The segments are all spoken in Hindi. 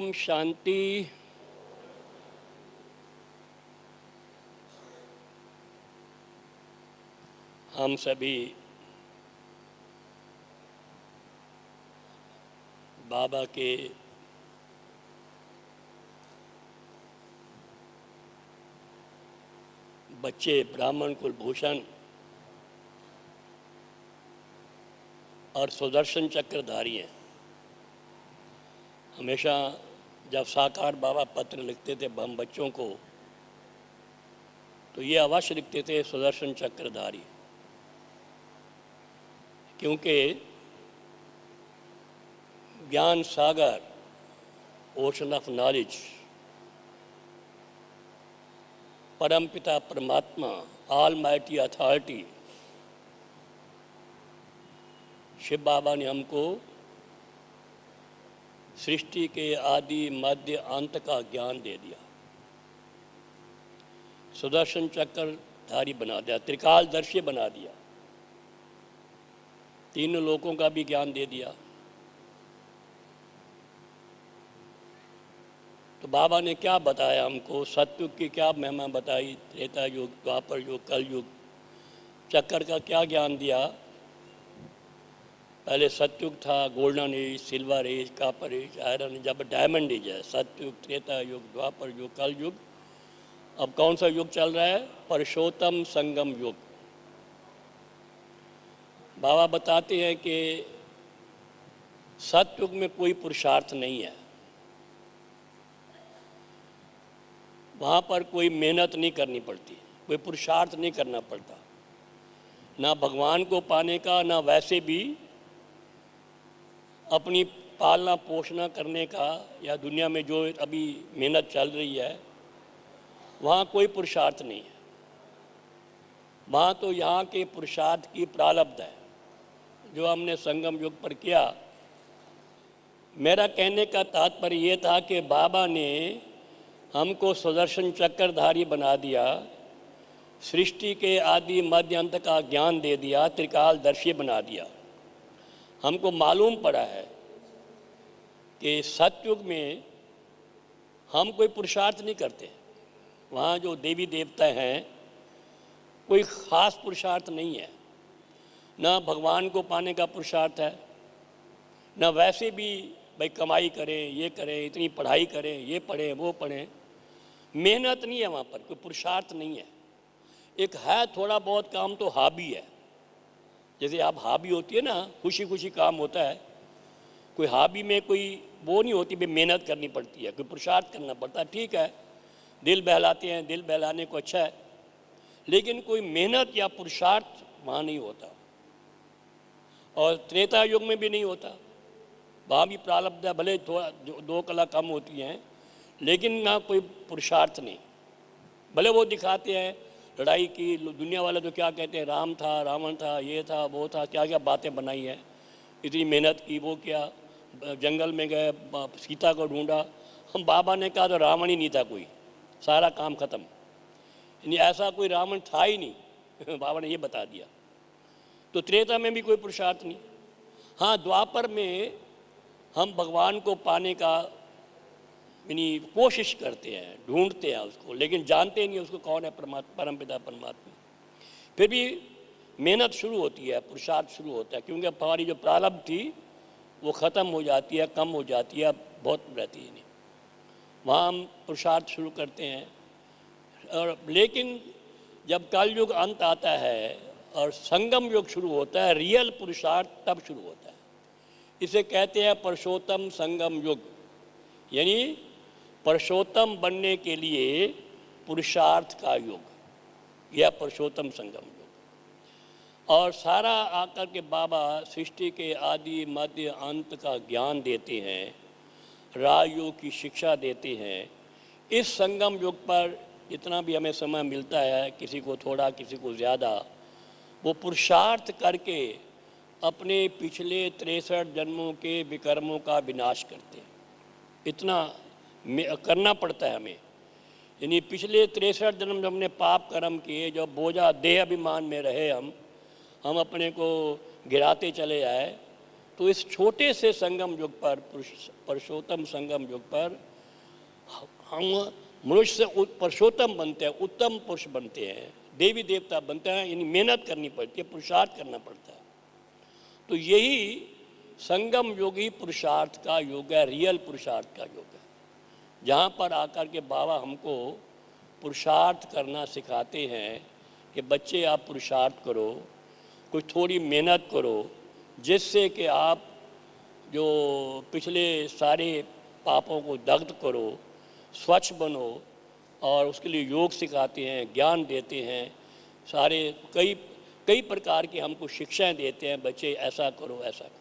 ओम शांति। हम सभी बाबा के बच्चे ब्राह्मण कुलभूषण और सुदर्शन चक्रधारी हैं। हमेशा जब साकार बाबा पत्र लिखते थे हम बच्चों को, तो ये अवश्य लिखते थे सुदर्शन चक्रधारी, क्योंकि ज्ञान सागर, ओशन ऑफ नॉलेज, परमपिता परमात्मा, ऑलमाइटी अथॉरिटी, शिव बाबा ने हमको सृष्टि के आदि मध्य अंत का ज्ञान दे दिया, सुदर्शन चक्रधारी बना दिया, त्रिकालदर्शी बना दिया, तीनों लोकों का भी ज्ञान दे दिया। तो बाबा ने क्या बताया हमको, सतयुग की क्या महिमा बताई, त्रेता युग, द्वापर युग, कल युग, चक्र का क्या ज्ञान दिया। पहले सतयुग था, golden age, silver age, copper age, iron, जब डायमंड एज है, सतयुग, त्रेता युग, द्वापर युग, कल युग। अब कौन सा युग चल रहा है? पुरुषोत्तम संगम युग। बाबा बताते हैं कि सतयुग में कोई पुरुषार्थ नहीं है, वहाँ पर कोई मेहनत नहीं करनी पड़ती, कोई पुरुषार्थ नहीं करना पड़ता, ना भगवान को पाने का, ना वैसे भी अपनी पालना पोषणा करने का, या दुनिया में जो अभी मेहनत चल रही है वहाँ कोई पुरुषार्थ नहीं है। वहाँ तो यहाँ के पुरुषार्थ की प्रारब्ध है जो हमने संगम युग पर किया। मेरा कहने का तात्पर्य ये था कि बाबा ने हमको सुदर्शन चक्रधारी बना दिया, सृष्टि के आदि मध्य अंत का ज्ञान दे दिया, त्रिकालदर्शी बना दिया। हमको मालूम पड़ा है कि सतयुग में हम कोई पुरुषार्थ नहीं करते, वहाँ जो देवी देवता हैं कोई ख़ास पुरुषार्थ नहीं है, ना भगवान को पाने का पुरुषार्थ है, ना वैसे भी भाई कमाई करें, ये करें, इतनी पढ़ाई करें, ये पढ़ें वो पढ़ें, मेहनत नहीं है वहाँ पर, कोई पुरुषार्थ नहीं है। एक है थोड़ा बहुत काम तो हॉबी है, जैसे आप हॉबी होती है ना, खुशी खुशी काम होता है, कोई हॉबी में कोई वो नहीं होती, भाई मेहनत करनी पड़ती है, कोई पुरुषार्थ करना पड़ता है, ठीक है, दिल बहलाते हैं, दिल बहलाने को अच्छा है, लेकिन कोई मेहनत या पुरुषार्थ वहाँ नहीं होता। और त्रेता युग में भी नहीं होता, वहाँ भी प्रारब्ध है, भले थोड़ा दो कला कम होती हैं, लेकिन ना कोई पुरुषार्थ नहीं। भले वो दिखाते हैं लड़ाई की, दुनिया वाले तो क्या कहते हैं, राम था, रावण था, ये था, वो था, क्या क्या बातें बनाई हैं, इतनी मेहनत की, वो क्या, जंगल में गए, सीता को ढूंढा। हम बाबा ने कहा तो रावण ही नहीं था कोई, सारा काम ख़त्म, यानी ऐसा कोई रावण था ही नहीं बाबा ने ये बता दिया। तो त्रेता में भी कोई पुरुषार्थ नहीं। हाँ, द्वापर में हम भगवान को पाने का यानी कोशिश करते हैं, ढूंढते हैं उसको, लेकिन जानते नहीं उसको कौन है, परमपिता परमात्मा। फिर भी मेहनत शुरू होती है, पुरुषार्थ शुरू होता है, क्योंकि हमारी जो प्रारब्ध थी वो ख़त्म हो जाती है, कम हो जाती है, बहुत रहती है नहीं, वहाँ हम पुरुषार्थ शुरू करते हैं। और लेकिन जब कलयुग अंत आता है और संगम युग शुरू होता है, रियल पुरुषार्थ तब शुरू होता है। इसे कहते हैं पुरुषोत्तम संगम युग, यानी पुरुषोत्तम बनने के लिए पुरुषार्थ का युग, यह पुरुषोत्तम संगम युग। और सारा आकर के बाबा सृष्टि के आदि मध्य अंत का ज्ञान देते हैं, राजयोग की शिक्षा देते हैं। इस संगम युग पर जितना भी हमें समय मिलता है, किसी को थोड़ा, किसी को ज़्यादा, वो पुरुषार्थ करके अपने पिछले 63 जन्मों के विकर्मों का विनाश करते हैं। इतना करना पड़ता है हमें, यानी पिछले 63 जन्म जब हमने पाप कर्म किए, जो बोझा देह अभिमान में रहे, हम अपने को गिराते चले आए, तो इस छोटे से संगम युग पर, पुरुषोत्तम संगम युग पर हम मनुष्य से पुरुषोत्तम बनते हैं, उत्तम पुरुष बनते हैं, देवी देवता बनते हैं। यानी मेहनत करनी पड़ती है, पुरुषार्थ करना पड़ता है। तो यही संगम योगी पुरुषार्थ का योग है, रियल पुरुषार्थ का योग है, जहाँ पर आकर के बाबा हमको पुरुषार्थ करना सिखाते हैं कि बच्चे आप पुरुषार्थ करो, कुछ थोड़ी मेहनत करो, जिससे कि आप जो पिछले सारे पापों को दग्ध करो, स्वच्छ बनो। और उसके लिए योग सिखाते हैं, ज्ञान देते हैं, सारे कई प्रकार की हमको शिक्षाएं देते हैं, बच्चे ऐसा करो ऐसा करो।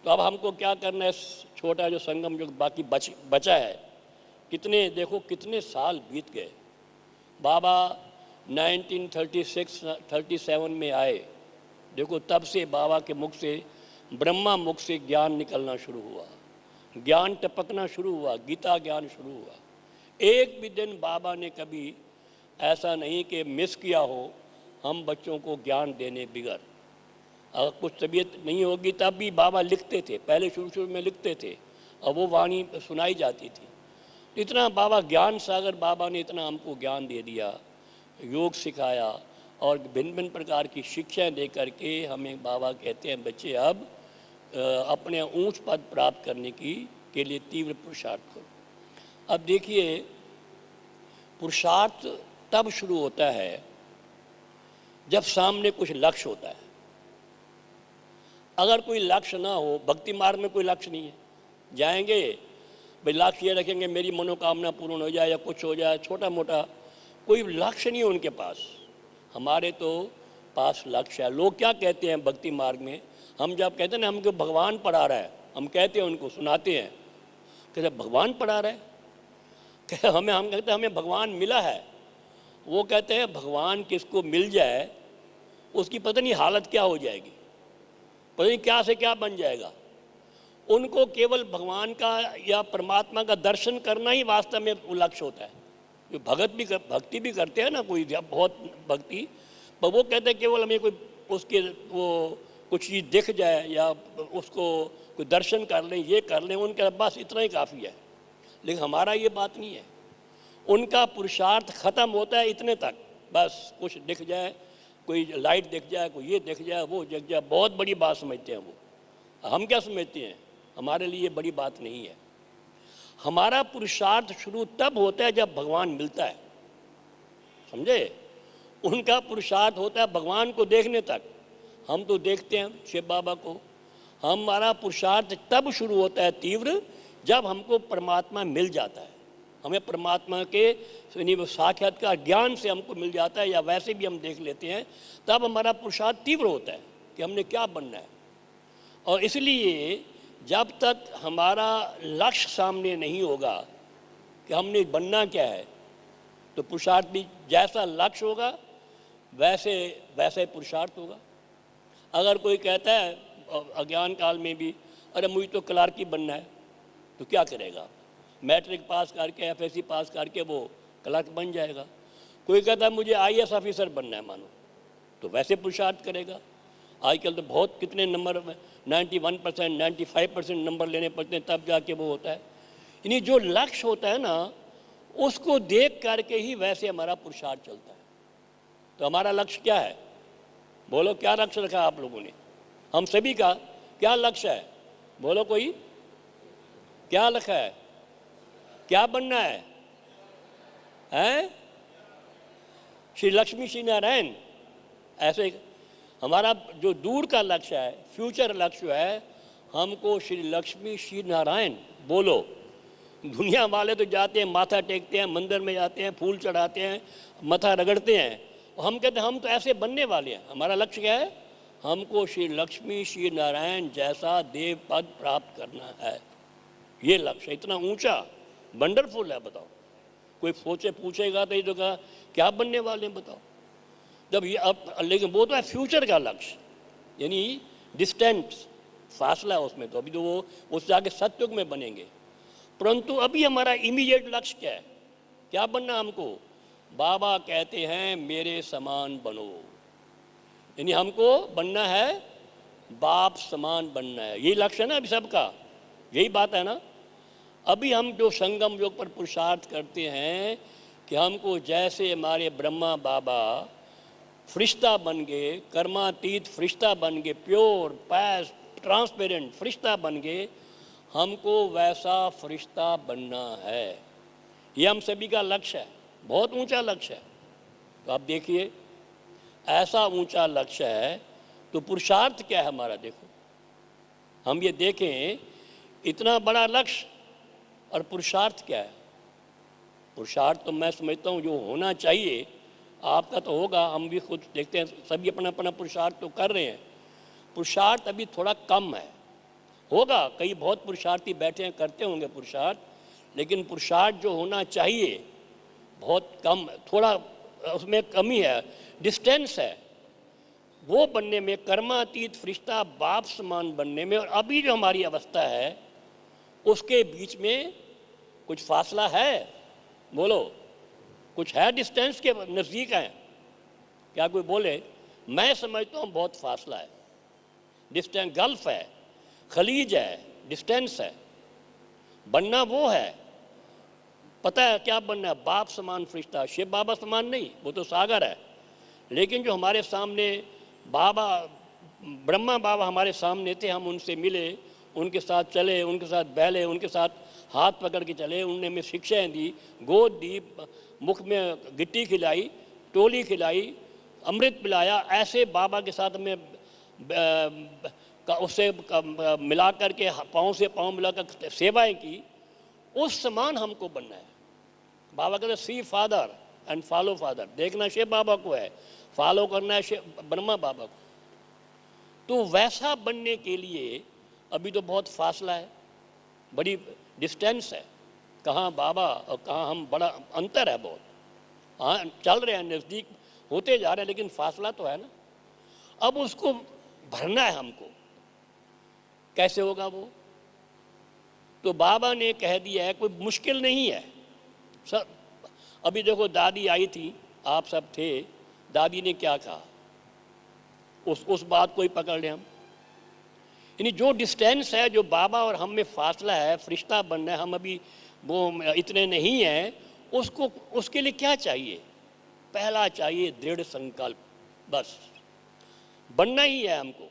तो अब हमको क्या करना है, छोटा जो संगम युग बाकी बचा है, कितने साल बीत गए। बाबा 1936-37 में आए, देखो तब से बाबा के मुख से, ब्रह्मा मुख से ज्ञान निकलना शुरू हुआ, ज्ञान टपकना शुरू हुआ, गीता ज्ञान शुरू हुआ। एक भी दिन बाबा ने कभी ऐसा नहीं कि मिस किया हो हम बच्चों को ज्ञान देने बिगर। अगर कुछ तबीयत नहीं होगी तब भी बाबा लिखते थे, पहले शुरू में लिखते थे और वो वाणी सुनाई जाती थी। इतना बाबा ज्ञान सागर, बाबा ने इतना हमको ज्ञान दे दिया, योग सिखाया और भिन्न भिन्न प्रकार की शिक्षाएं दे करके हमें बाबा कहते हैं बच्चे अब अपने ऊंच पद प्राप्त करने के लिए तीव्र पुरुषार्थ करो। अब देखिए, पुरुषार्थ तब शुरू होता है जब सामने कुछ लक्ष्य होता है। अगर कोई लक्ष्य ना हो, भक्ति मार्ग में कोई लक्ष्य नहीं है, जाएंगे भाई लक्ष्य ये रखेंगे मेरी मनोकामना पूर्ण हो जाए या कुछ हो जाए, छोटा मोटा कोई लक्ष्य नहीं है उनके पास। हमारे तो पास लक्ष्य है। लोग क्या कहते हैं भक्ति मार्ग में, हम जब कहते हैं ना हमको भगवान पढ़ा रहा है, हम कहते हैं उनको, सुनाते हैं, कहते भगवान पढ़ा रहा है, हम कहते हैं हमें भगवान मिला है। वो कहते हैं भगवान किसको मिल जाए उसकी पता नहीं हालत क्या हो जाएगी, पता नहीं क्या से क्या बन जाएगा। उनको केवल भगवान का या परमात्मा का दर्शन करना ही वास्तव में लक्ष्य होता है। जो भक्ति भी करते हैं ना कोई बहुत भक्ति, पर वो कहते हैं केवल हमें कोई उसके वो कुछ चीज़ दिख जाए या उसको कोई दर्शन कर लें, ये कर लें, उनके बस इतना ही काफ़ी है। लेकिन हमारा ये बात नहीं है, उनका पुरुषार्थ ख़त्म होता है इतने तक, बस कुछ दिख जाए, कोई लाइट दिख जाए, कोई ये दिख जाए, वो दिख जाए, बहुत बड़ी बात समझते हैं वो। हम क्या समझते हैं, हमारे लिए ये बड़ी बात नहीं है। हमारा पुरुषार्थ शुरू तब होता है जब भगवान मिलता है, समझे। उनका पुरुषार्थ होता है भगवान को देखने तक। हम तो देखते हैं शिव बाबा को। हमारा पुरुषार्थ तब शुरू होता है तीव्र जब हमको परमात्मा मिल जाता है, हमें परमात्मा के साक्षात्कार ज्ञान से हमको मिल जाता है, या वैसे भी हम देख लेते हैं, तब हमारा पुरुषार्थ तीव्र होता है कि हमने क्या बनना है। और इसलिए जब तक हमारा लक्ष्य सामने नहीं होगा कि हमने बनना क्या है, तो पुरुषार्थ भी जैसा लक्ष्य होगा वैसे पुरुषार्थ होगा। अगर कोई कहता है अज्ञान काल में भी, अरे मुझे तो क्लार्की बनना है, तो क्या करेगा, मैट्रिक पास करके एफएससी पास करके वो क्लर्क बन जाएगा। कोई कहता है मुझे आईएएस ऑफिसर बनना है, मानो, तो वैसे पुरुषार्थ करेगा। आजकल तो बहुत कितने नंबर, 91%, 95% नंबर लेने पड़ते हैं तब जाके वो होता है। यानी जो लक्ष्य होता है ना, उसको देख करके ही वैसे हमारा पुरुषार्थ चलता है। तो हमारा लक्ष्य क्या है, बोलो, क्या लक्ष्य रखा आप लोगों ने, हम सभी का क्या लक्ष्य है, बोलो कोई, क्या लक्ष्य है, क्या बनना है, हैं? श्री लक्ष्मी श्री नारायण, ऐसे हमारा जो दूर का लक्ष्य है, फ्यूचर लक्ष्य है, हमको श्री लक्ष्मी श्री नारायण बोलो। दुनिया वाले तो जाते हैं, माथा टेकते हैं, मंदिर में जाते हैं, फूल चढ़ाते हैं, माथा रगड़ते हैं, हम कहते हैं हम तो ऐसे बनने वाले हैं। हमारा लक्ष्य क्या है, हमको श्री लक्ष्मी श्री नारायण जैसा देव पद प्राप्त करना है। ये लक्ष्य इतना ऊंचा, वंडरफुल है। बताओ, कोई सोचे पूछेगा तो ये तो कहा क्या बनने वाले हैं, बताओ। जब ये अब, लेकिन वो तो है फ्यूचर का लक्ष्य, यानी डिस्टेंट फासला है उसमें, तो अभी तो वो उस जाके सत्युग में बनेंगे। परंतु अभी हमारा इमीडिएट लक्ष्य क्या है, क्या बनना हमको, बाबा कहते हैं मेरे समान बनो। यानी हमको बनना है बाप समान बनना है। यही लक्ष्य है ना अभी सबका, यही बात है ना। अभी हम जो संगम योग पर पुरुषार्थ करते हैं कि हमको जैसे हमारे ब्रह्मा बाबा फरिश्ता बन गए, कर्मातीत फरिश्ता बन गए, प्योर पैस ट्रांसपेरेंट फरिश्ता बन गए, हमको वैसा फरिश्ता बनना है। ये हम सभी का लक्ष्य है, बहुत ऊंचा लक्ष्य है। तो आप देखिए, ऐसा ऊंचा लक्ष्य है तो पुरुषार्थ क्या है हमारा। देखो, हम ये देखें, इतना बड़ा लक्ष्य और पुरुषार्थ क्या है। पुरुषार्थ तो मैं समझता हूँ जो होना चाहिए, आपका तो होगा, हम भी खुद देखते हैं, सभी अपना अपना पुरुषार्थ तो कर रहे हैं। पुरुषार्थ अभी थोड़ा कम है, होगा, कई बहुत पुरुषार्थी बैठे हैं करते होंगे पुरुषार्थ, लेकिन पुरुषार्थ जो होना चाहिए बहुत कम, थोड़ा उसमें कमी है, डिस्टेंस है वो बनने में, कर्मातीत फरिश्ता बाप समान बनने में। और अभी जो हमारी अवस्था है उसके बीच में कुछ फासला है, बोलो, कुछ है, डिस्टेंस के नज़दीक हैं क्या? कोई बोले? मैं समझता हूँ बहुत फासला है, डिस्टेंस, गल्फ है, खलीज है, डिस्टेंस है। बनना वो है, पता है क्या बनना है? बाप समान फरिश्ता, शिव बाबा समान नहीं, वो तो सागर है। लेकिन जो हमारे सामने बाबा, ब्रह्मा बाबा हमारे सामने थे, हम उनसे मिले, उनके साथ चले, उनके साथ बहले, उनके साथ हाथ पकड़ के चले, उनने हमें शिक्षाएँ दी, गोद दी, मुख में गिट्टी खिलाई, टोली खिलाई, अमृत पिलाया। ऐसे बाबा के साथ हमें उससे मिला करके, पाँव से पाँव मिलाकर सेवाएं की। उस समान हमको बनना है। बाबा कहते सी फादर एंड फॉलो फादर, देखना शिव बाबा को है, फॉलो करना है ब्रह्मा बाबा को। तो वैसा बनने के लिए अभी तो बहुत फासला है, बड़ी डिस्टेंस है, कहाँ बाबा और कहाँ हम, बड़ा अंतर है बहुत। हाँ, चल रहे हैं, नज़दीक होते जा रहे हैं, लेकिन फासला तो है ना। अब उसको भरना है हमको, कैसे होगा वो? तो बाबा ने कह दिया है, कोई मुश्किल नहीं है सब। अभी देखो, दादी आई थी, आप सब थे, दादी ने क्या कहा, उस बात को ही पकड़ लें हम। यानी जो डिस्टेंस है, जो बाबा और हम में फासला है, फरिश्ता बनना है, हम अभी वो इतने नहीं हैं, उसको, उसके लिए क्या चाहिए? पहला चाहिए दृढ़ संकल्प, बस बनना ही है हमको,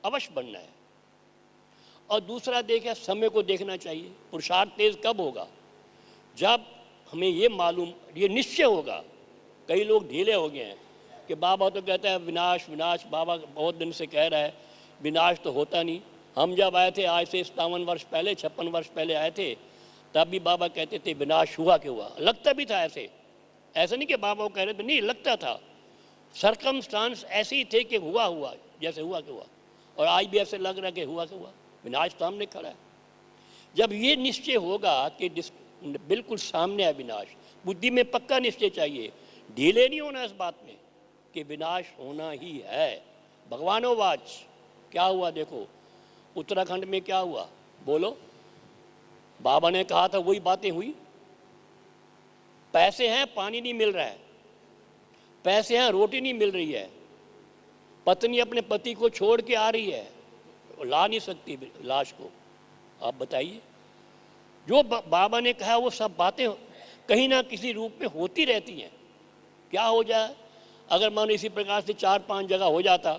अवश्य बनना है। और दूसरा देखें, समय को देखना चाहिए। पुरुषार्थ तेज कब होगा? जब हमें ये मालूम, ये निश्चय होगा। कई लोग ढीले हो गए हैं कि बाबा तो कहता है विनाश विनाश, बाबा बहुत दिन से कह रहा है विनाश तो होता नहीं। हम जब आए थे, आज से 57 वर्ष पहले, 56 वर्ष पहले आए थे, तब भी बाबा कहते थे विनाश हुआ क्यों हुआ। लगता भी था ऐसे, ऐसा नहीं कि बाबा को कह रहे थे, नहीं, लगता था। सरकमस्टांस ऐसे ही थे कि हुआ हुआ, जैसे हुआ क्यों हुआ। और आज भी ऐसे लग रहा है कि हुआ क्यों हुआ, विनाश सामने खड़ा है। जब ये निश्चय होगा कि बिल्कुल सामने है विनाश, बुद्धि में पक्का निश्चय चाहिए, ढीले नहीं होना इस बात में कि विनाश होना ही है। भगवानोवाच, क्या हुआ? देखो उत्तराखंड में क्या हुआ, बोलो। बाबा ने कहा था, वही बातें हुई। पैसे हैं, पानी नहीं मिल रहा है, पैसे हैं, रोटी नहीं मिल रही है, पत्नी अपने पति को छोड़ के आ रही है, ला नहीं सकती लाश को। आप बताइए, जो बाबा ने कहा वो सब बातें कहीं ना किसी रूप में होती रहती हैं। क्या हो जाए अगर मानो इसी प्रकार से 4-5 जगह हो जाता,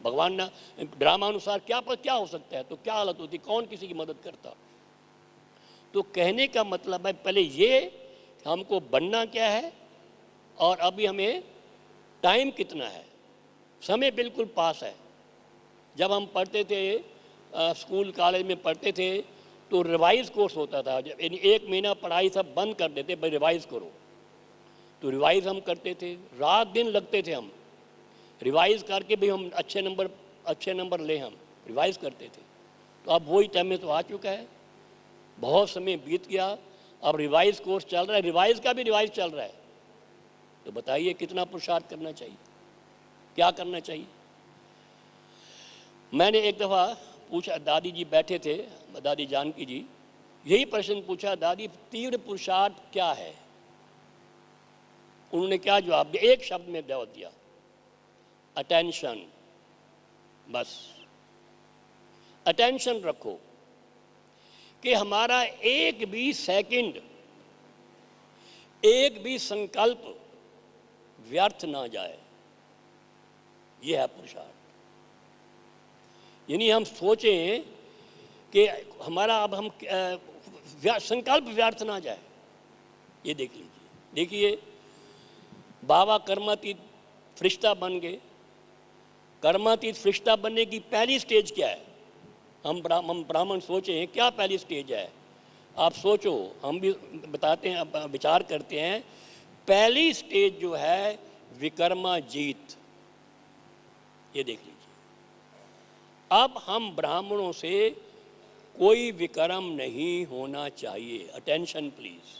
भगवान ना ड्रामानुसार, क्या हो सकता है, तो क्या हालत होती, कौन किसी की मदद करता। तो कहने का मतलब है, पहले ये हमको बनना क्या है, और अभी हमें टाइम कितना है, समय बिल्कुल पास है। जब हम पढ़ते थे, स्कूल कॉलेज में पढ़ते थे, तो रिवाइज कोर्स होता था। जब 1 महीना पढ़ाई सब बंद कर देते, भाई रिवाइज करो, तो रिवाइज हम करते थे, रात दिन लगते थे हम रिवाइज करके भी हम अच्छे नंबर ले, हम रिवाइज करते थे। तो अब वही टाइम में तो आ चुका है, बहुत समय बीत गया, अब रिवाइज कोर्स चल रहा है, रिवाइज का भी रिवाइज चल रहा है। तो बताइए कितना पुरुषार्थ करना चाहिए, क्या करना चाहिए। मैंने एक दफ़ा पूछा, दादी जी बैठे थे, दादी जानकी जी, यही प्रश्न पूछा, दादी तीव्र पुरुषार्थ क्या है? उन्होंने क्या जवाब दिया? एक शब्द में जवाब दिया, अटेंशन। बस अटेंशन रखो कि हमारा एक भी सेकंड, एक भी संकल्प व्यर्थ ना जाए। यह है पुरुषार्थ। यानी हम सोचें कि हमारा अब हम संकल्प व्यर्थ ना जाए। ये देख लीजिए, देखिए बाबा कर्मातीत फरिश्ता बन गए। कर्मातीत फरिश्ता बनने की पहली स्टेज क्या है? हम ब्राह्मण सोचें क्या पहली स्टेज है? आप सोचो, हम भी बताते हैं, विचार करते हैं। पहली स्टेज जो है विकर्मा जीत। ये देख लीजिए, अब हम ब्राह्मणों से कोई विक्रम नहीं होना चाहिए। Attention please.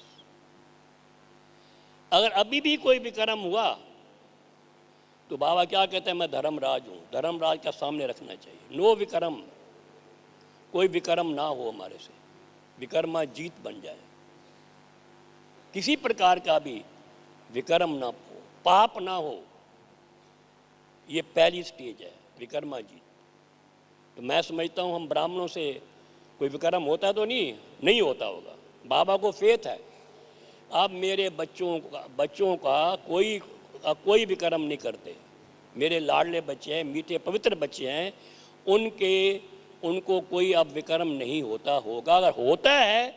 अगर अभी भी कोई विक्रम हुआ तो बाबा क्या कहते हैं? मैं धर्मराज हूं। धर्मराज का सामने रखना चाहिए। नो विक्रम, कोई विक्रम ना हो हमारे से, विकर्मा जीत बन जाए। किसी प्रकार का भी विक्रम ना हो, पाप ना हो। ये पहली स्टेज है, विकर्मा जीत। तो मैं समझता हूं हम ब्राह्मणों से कोई विक्रम होता तो नहीं होता होगा। बाबा को फेथ है। अब मेरे बच्चों का कोई विक्रम नहीं करते। मेरे लाडले बच्चे हैं, मीठे पवित्र बच्चे हैं, उनको कोई अब विक्रम नहीं होता होगा। अगर होता है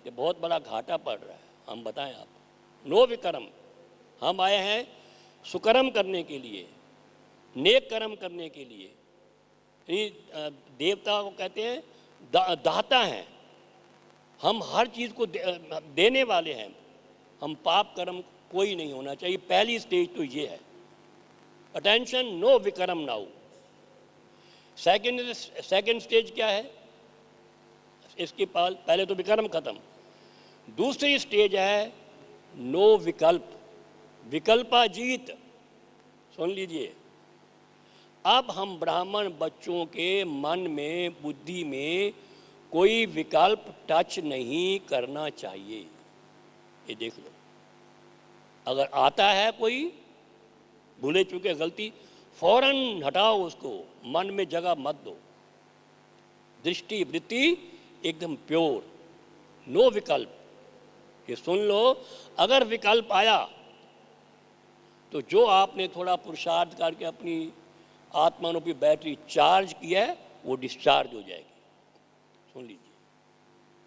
तो बहुत बड़ा घाटा पड़ रहा है। हम बताएं आप, नो विक्रम। हम आए हैं सुकर्म करने के लिए, नेक कर्म करने के लिए। देवता को कहते हैं दाता हैं। हम हर चीज़ को देने वाले हैं। हम पाप कर्म कोई नहीं होना चाहिए। पहली स्टेज तो ये है। Attention, no Vikram now. Second stage क्या है? इसके पहले तो विक्रम खत्म। दूसरी स्टेज है नो विकल्प, विकल्पा जीत। सुन लीजिए, अब हम ब्राह्मण बच्चों के मन में, बुद्धि में कोई विकल्प टच नहीं करना चाहिए। ये देख लो, अगर आता है कोई भूले चुके गलती, फौरन हटाओ उसको, मन में जगह मत दो। दृष्टि वृत्ति एकदम प्योर, नो विकल्प। ये सुन लो, अगर विकल्प आया तो जो आपने थोड़ा पुरुषार्थ करके अपनी आत्मारूपी बैटरी चार्ज किया है वो डिस्चार्ज हो जाएगी। सुन लीजिए,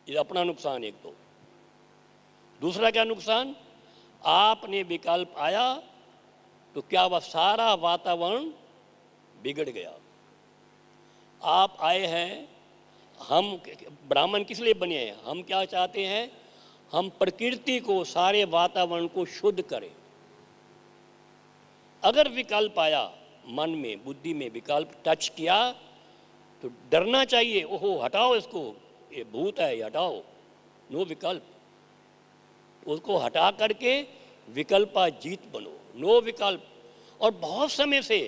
ये अपना नुकसान एक तो। दूसरा क्या नुकसान? आपने विकल्प आया तो क्या वह सारा वातावरण बिगड़ गया। आप आए हैं, हम ब्राह्मण किस लिए बने हैं? हम क्या चाहते हैं? हम प्रकृति को, सारे वातावरण को शुद्ध करें। अगर विकल्प आया मन में, बुद्धि में, विकल्प टच किया तो डरना चाहिए। ओहो, हटाओ इसको, ये भूत है, ये हटाओ। नो विकल्प। उसको हटा करके विकल्पा जीत बनो। नो विकल्प। और बहुत समय से,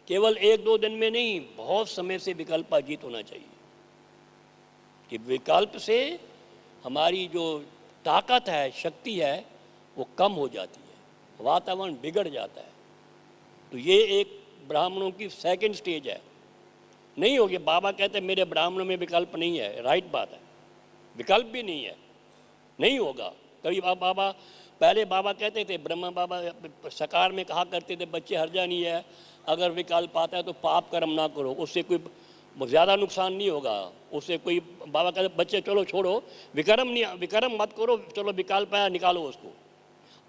केवल 1-2 दिन में नहीं, बहुत समय से विकल्पा जीत होना चाहिए। कि विकल्प से हमारी जो ताकत है, शक्ति है, वो कम हो जाती है, वातावरण बिगड़ जाता है। तो ये एक ब्राह्मणों की सेकंड स्टेज है। नहीं होगी। बाबा कहते हैं मेरे ब्राह्मणों में विकल्प नहीं है। राइट बात है, विकल्प भी नहीं है, नहीं होगा कभी। पहले बाबा कहते थे, ब्रह्मा बाबा सकार में कहा करते थे, बच्चे हर्जा नहीं है, अगर विकल्प आता है तो पाप कर्म ना करो, उससे कोई ज़्यादा नुकसान नहीं होगा। उससे कोई, बाबा कहते बच्चे चलो छोड़ो, विक्रम मत करो, चलो विकल्प आया निकालो उसको।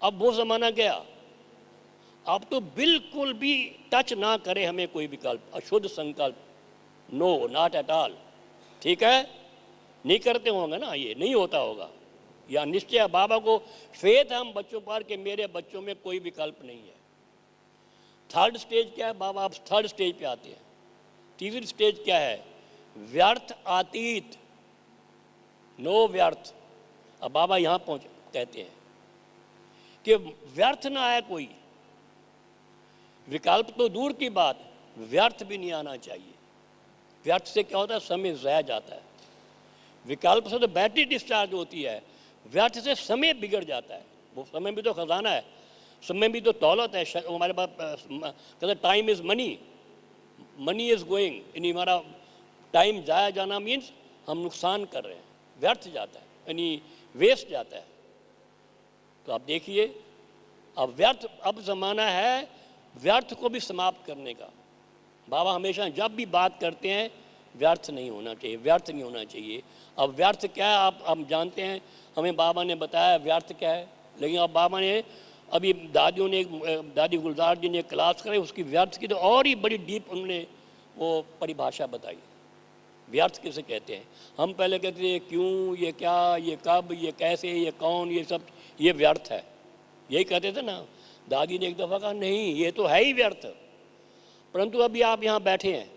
अब वो ज़माना गया। अब तो बिल्कुल भी टच ना करे हमें कोई विकल्प, अशुद्ध संकल्प, नो, नॉट एट ऑल। ठीक है, नहीं करते होंगे ना, ये नहीं होता होगा। या निश्चय बाबा को फेथ है हम बच्चों पर कि मेरे बच्चों में कोई विकल्प नहीं है। थर्ड स्टेज क्या है? बाबा आप थर्ड स्टेज पे आते हैं। तीसरी स्टेज क्या है? व्यर्थ अतीत, नो व्यर्थ। अब बाबा यहाँ कहते हैं कि व्यर्थ ना आए कोई। विकल्प तो दूर की बात, व्यर्थ भी नहीं आना चाहिए। व्यर्थ से क्या होता है? समय ज़ाया जाता है। विकल्प से तो बैटरी डिस्चार्ज होती है, व्यर्थ से समय बिगड़ जाता है। वो समय भी तो खजाना है, समय भी तो दौलत है। हमारे पास कहते time is money, money is going. यानी हमारा टाइम ज़ाया जाना मीन्स हम नुकसान कर रहे हैं, व्यर्थ जाता है, यानी वेस्ट जाता है। तो आप देखिए, अब ज़माना है व्यर्थ को भी समाप्त करने का। बाबा हमेशा जब भी बात करते हैं व्यर्थ नहीं होना चाहिए, व्यर्थ नहीं होना चाहिए। अब व्यर्थ क्या है आप हम जानते हैं, हमें बाबा ने बताया व्यर्थ क्या है। लेकिन अब बाबा ने अभी दादी गुलजार जी ने क्लास कराई, उसकी व्यर्थ की तो और ही बड़ी डीप उन्होंने वो परिभाषा बताई। व्यर्थ किसे कहते हैं? हम पहले कहते थे क्यों, ये क्या, ये कब, ये कैसे, ये कौन, ये सब ये व्यर्थ है, यही कहते थे ना। दादी ने एक दफ़ा कहा नहीं, ये तो है ही व्यर्थ। परंतु अभी आप यहाँ बैठे हैं,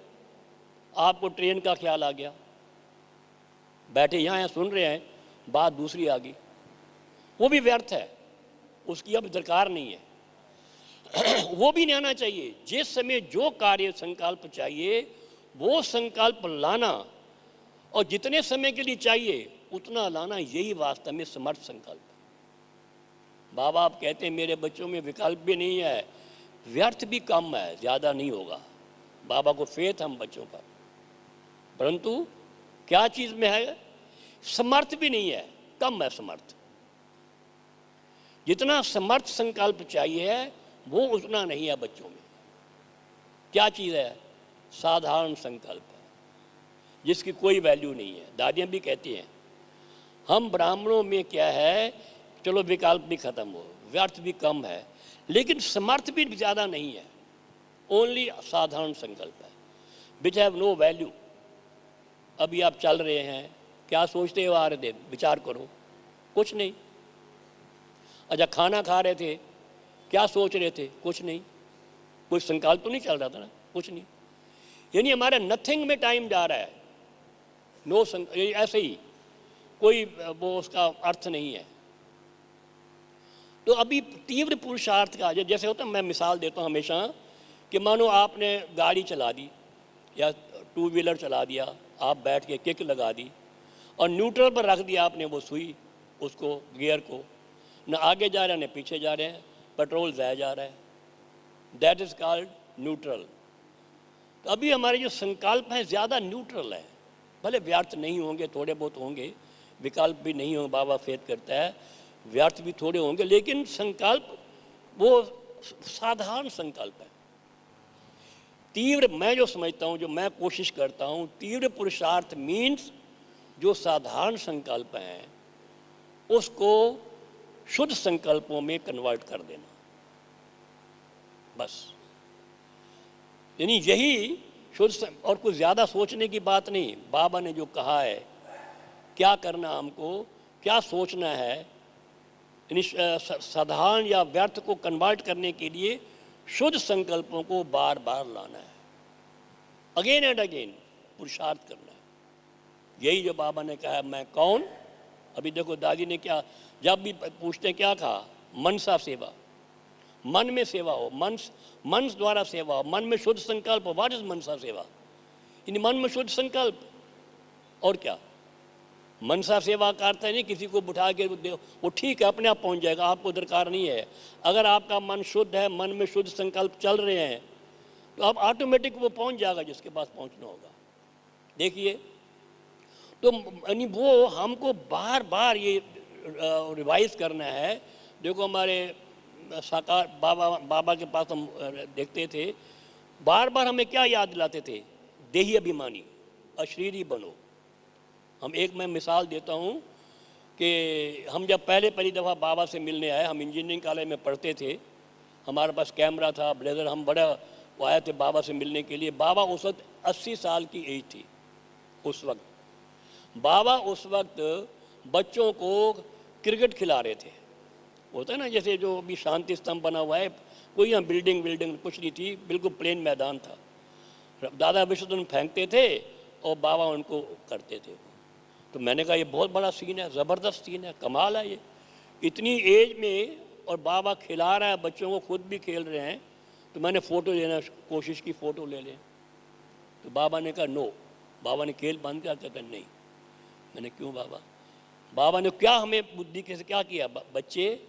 आपको ट्रेन का ख्याल आ गया, बैठे यहाँ सुन रहे हैं, बात दूसरी आ गई, वो भी व्यर्थ है, उसकी अब दरकार नहीं है। वो भी नहीं आना चाहिए। जिस समय जो कार्य संकल्प चाहिए वो संकल्प लाना, और जितने समय के लिए चाहिए उतना लाना, यही वास्तव में समर्थ संकल्प है। बाबा आप कहते हैं मेरे बच्चों में विकल्प भी नहीं है, व्यर्थ भी कम है, ज़्यादा नहीं होगा। बाबा को फेथ हम बच्चों पर, परंतु क्या चीज़ में है? समर्थ भी नहीं है, कम है समर्थ। जितना समर्थ संकल्प चाहिए है वो उतना नहीं है बच्चों में। क्या चीज़ है? साधारण संकल्प है, जिसकी कोई वैल्यू नहीं है। दादियाँ भी कहती हैं हम ब्राह्मणों में क्या है, चलो विकल्प भी खत्म हो, व्यर्थ भी कम है, लेकिन समर्थ भी ज़्यादा नहीं है। ओनली साधारण संकल्प है, विच हैव नो वैल्यू। अभी आप चल रहे हैं, क्या सोचते हो आ रहे थे, विचार करो, कुछ नहीं। अच्छा खाना खा रहे थे, क्या सोच रहे थे, कुछ नहीं। कोई संकल्प तो नहीं चल रहा था ना, कुछ नहीं। यानी हमारा नथिंग में टाइम जा रहा है, नो ऐसे ही कोई वो उसका अर्थ नहीं है। तो अभी तीव्र पुरुषार्थ का जैसे होता है, मैं मिसाल देता हूँ हमेशा कि मानो आपने गाड़ी चला दी या टू व्हीलर चला दिया, आप बैठ के किक लगा दी और न्यूट्रल पर रख दिया आपने वो सुई, उसको गियर को, न आगे जा रहे हैं न पीछे जा रहे हैं, पेट्रोल ज़ाया जा रहा है, दैट इज़ कॉल्ड न्यूट्रल। तो अभी हमारे जो संकल्प हैं ज़्यादा न्यूट्रल है, भले व्यर्थ नहीं होंगे, थोड़े बहुत होंगे, विकल्प भी नहीं होंगे, बाबा फेथ करता है, व्यर्थ भी थोड़े होंगे, लेकिन संकल्प वो साधारण संकल्प है। तीव्र मैं जो समझता हूँ, जो मैं कोशिश करता हूँ, तीव्र पुरुषार्थ मीन्स जो साधारण संकल्प हैं उसको शुद्ध संकल्पों में कन्वर्ट कर देना, बस। यानी यही शुद्ध, और कुछ ज़्यादा सोचने की बात नहीं। बाबा ने जो कहा है क्या करना, हमको क्या सोचना है, यानी साधारण या व्यर्थ को कन्वर्ट करने के लिए शुद्ध संकल्पों को बार बार लाना है, अगेन एंड अगेन पुरुषार्थ करना है। यही जो बाबा ने कहा मैं कौन। अभी देखो दादी ने क्या, जब भी पूछते क्या कहा, मनसा सेवा, मन में सेवा हो, मन द्वारा सेवा हो, मन में शुद्ध संकल्प हो। व्हाट इज मनसा सेवा? यानी मन में शुद्ध संकल्प, और क्या। मनसा सेवा का अर्थ है नहीं किसी को बिठा के वो ठीक है अपने आप पहुंच जाएगा, आपको दरकार नहीं है। अगर आपका मन शुद्ध है, मन में शुद्ध संकल्प चल रहे हैं, तो आप ऑटोमेटिक वो पहुंच जाएगा जिसके पास पहुंचना होगा। देखिए, तो यानी वो हमको बार बार ये रिवाइज करना है। देखो हमारे साकार बाबा के पास हम देखते थे, बार बार हमें क्या याद दिलाते थे, देही अभिमानी, अशरीरी बनो। मैं मिसाल देता हूँ कि हम जब पहली दफ़ा बाबा से मिलने आए, हम इंजीनियरिंग कॉलेज में पढ़ते थे, हमारे पास कैमरा था, ब्लेजर, हम बड़ा वो आए थे बाबा से मिलने के लिए। बाबा उस वक्त 80 साल की एज थी उस वक्त। बाबा उस वक्त बच्चों को क्रिकेट खिला रहे थे। होता है ना जैसे जो अभी शांति स्तंभ बना हुआ है, कोई यहाँ बिल्डिंग कुछ नहीं थी, बिल्कुल प्लेन मैदान था। दादा विसर्जन फेंकते थे और बाबा उनको करते थे। तो मैंने कहा ये बहुत बड़ा सीन है, ज़बरदस्त सीन है, कमाल है ये, इतनी एज में और बाबा खिला रहा है बच्चों को, खुद भी खेल रहे हैं। तो मैंने फ़ोटो लेना कोशिश की, फ़ोटो ले लें। तो बाबा ने कहा नो। बाबा ने खेल बंद किया, कहते नहीं। मैंने क्यों बाबा? बाबा ने क्या हमें बुद्धि कैसे क्या किया, बच्चे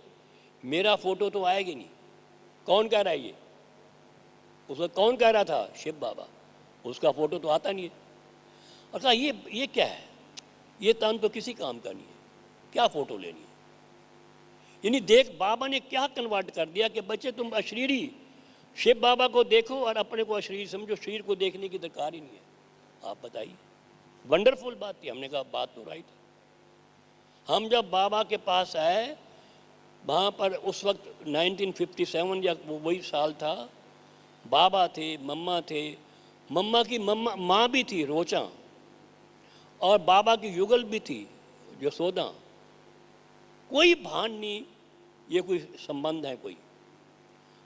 मेरा फ़ोटो तो आएगी नहीं। कौन कह रहा है ये? उसका कौन कह रहा था? शिव बाबा। उसका फ़ोटो तो आता नहीं है। और कहा ये क्या है, ये तन तो किसी काम का नहीं है, क्या फ़ोटो लेनी है। यानी देख बाबा ने क्या कन्वर्ट कर दिया कि बच्चे तुम अशरीरी शिव बाबा को देखो और अपने को अशरीर समझो, शरीर को देखने की दरकार ही नहीं है। आप बताइए, वंडरफुल बात थी। हमने कहा बात तो राइट है। हम जब बाबा के पास आए, वहाँ पर उस वक्त 1957 या वही साल था, बाबा थे, मम्मा थे, मम्मा की माँ भी थी रोचा, और बाबा की युगल भी थी यशोदा। कोई भान नहीं ये कोई संबंध है कोई।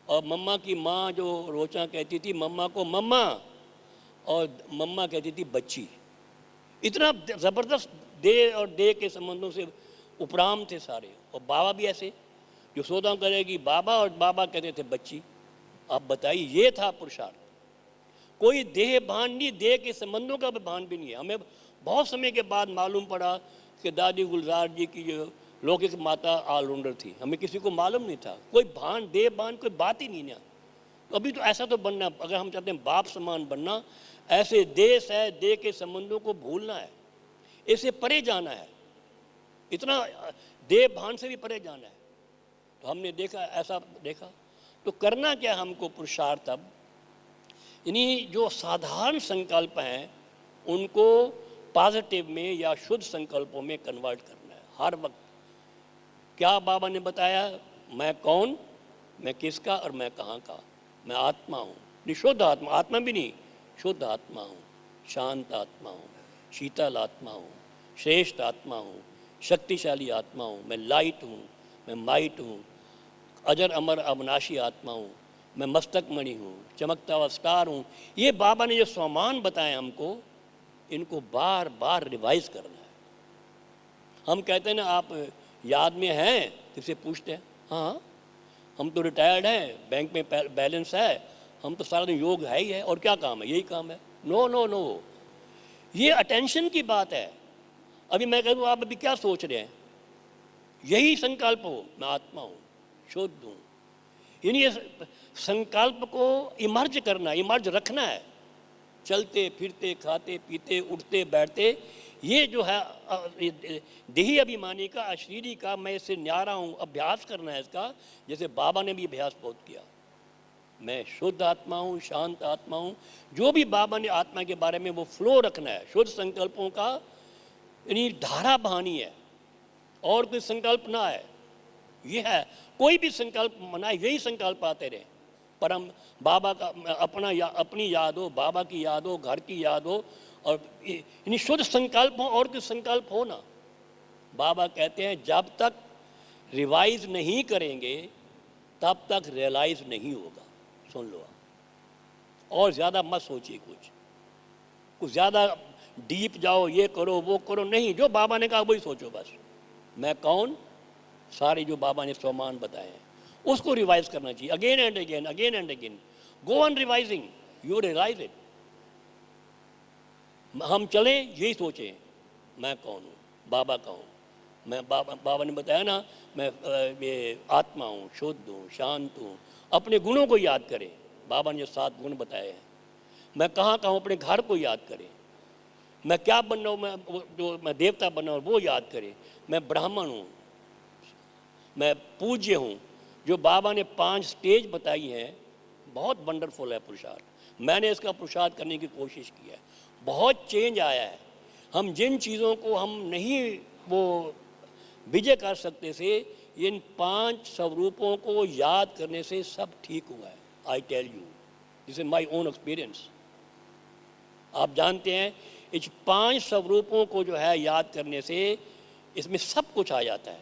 और मम्मा की माँ जो रोचा कहती थी मम्मा को मम्मा, और मम्मा कहती थी बच्ची। इतना ज़बरदस्त दे और दे के संबंधों से उपराम थे सारे। और बाबा भी ऐसे, यशोदा करेगी बाबा और बाबा कहते थे बच्ची। आप बताइए, ये था पुरुषार्थ। कोई देह भान नहीं, देह के संबंधों का भी भान भी नहीं है। हमें बहुत समय के बाद मालूम पड़ा कि दादी गुलजार जी की जो लौकिक माता ऑलराउंडर थी, हमें किसी को मालूम नहीं था। कोई भान देह भान कोई बात ही नहीं ना। तो अभी तो ऐसा तो बनना, अगर हम चाहते हैं बाप समान बनना, ऐसे देश है, देह के संबंधों को भूलना है, इससे परे जाना है, इतना देह भान से भी परे जाना है। तो हमने देखा, ऐसा देखा। तो करना क्या हमको पुरुषार्थ अब, यानी जो साधारण संकल्प हैं उनको पॉजिटिव में या शुद्ध संकल्पों में कन्वर्ट करना है हर वक्त। क्या बाबा ने बताया, मैं कौन, मैं किसका और मैं कहाँ का। मैं आत्मा हूँ, निशुद्ध आत्मा, आत्मा भी नहीं, शुद्ध आत्मा हूँ, शांत आत्मा हूँ, शीतल आत्मा हूँ, श्रेष्ठ आत्मा हूँ, शक्तिशाली आत्मा हूँ, मैं लाइट हूँ, मैं माइट हूँ, अजर अमर अविनाशी आत्मा हूँ, मैं मस्तक मणि हूँ, चमकता हुआ स्टार हूँ। ये बाबा ने जो स्वमान बताए हमको, इनको बार बार रिवाइज करना है। हम कहते हैं ना, आप याद में हैं, किससे पूछते हैं, हाँ हम तो रिटायर्ड हैं, बैंक में बैलेंस है, हम तो सारा दिन योग है ही है, और क्या काम है, यही काम है। नो नो नो, ये अटेंशन की बात है। अभी मैं कहूँ आप अभी क्या सोच रहे हैं, यही संकल्प हो, मैं आत्मा हूँ, शुद्ध हूँ। यानी ये संकल्प को इमर्ज करना, इमर्ज रखना है, चलते फिरते खाते पीते उठते बैठते। ये जो है देही अभिमानी का, अशरीरी का, मैं इससे न्यारा हूँ, अभ्यास करना है इसका। जैसे बाबा ने भी अभ्यास बहुत किया, मैं शुद्ध आत्मा हूँ, शांत आत्मा हूँ। जो भी बाबा ने आत्मा के बारे में वो फ्लो रखना है, शुद्ध संकल्पों का, यानी धारा बहानी है, और कोई संकल्प ना है। ये है, कोई भी संकल्प मनाए, यही संकल्प आते रहे। पर हम बाबा का अपनी याद हो, बाबा की याद हो, घर की याद हो, और यानी शुद्ध संकल्प हो, और कुछ संकल्प हो ना। बाबा कहते हैं जब तक रिवाइज नहीं करेंगे तब तक रियलाइज नहीं होगा। सुन लो, और ज़्यादा मत सोचिए, कुछ ज़्यादा डीप जाओ, ये करो वो करो, नहीं। जो बाबा ने कहा वही सोचो बस। मैं कौन, सारे जो बाबा ने स्वमान बताए हैं उसको रिवाइज करना चाहिए, again and again, again and again. Go on revising, you realise it. हम चलें यही सोचें, मैं कौन हूँ, बाबा का हूँ। मैं बाबा ने बताया ना, मैं ये आत्मा हूँ, शुद्ध हूँ, शांत हूँ। अपने गुणों को याद करें, बाबा ने जो 7 गुण बताए हैं। मैं कहाँ का हूँ, अपने घर को याद करें। मैं क्या बन रहा हूँ, मैं देवता बन रहा हूँ वो याद करें। मैं ब्राह्मण हूँ, मैं पूज्य हूँ। जो बाबा ने 5 स्टेज बताई हैं, बहुत वंडरफुल है पुरुषार्थ। मैंने इसका पुरुषार्थ करने की कोशिश की है, बहुत चेंज आया है। हम जिन चीज़ों को हम नहीं वो विजय कर सकते थे, इन 5 स्वरूपों को याद करने से सब ठीक हुआ है। I tell you, this is my own experience. आप जानते हैं, इस 5 स्वरूपों को जो है याद करने से इसमें सब कुछ आ जाता है।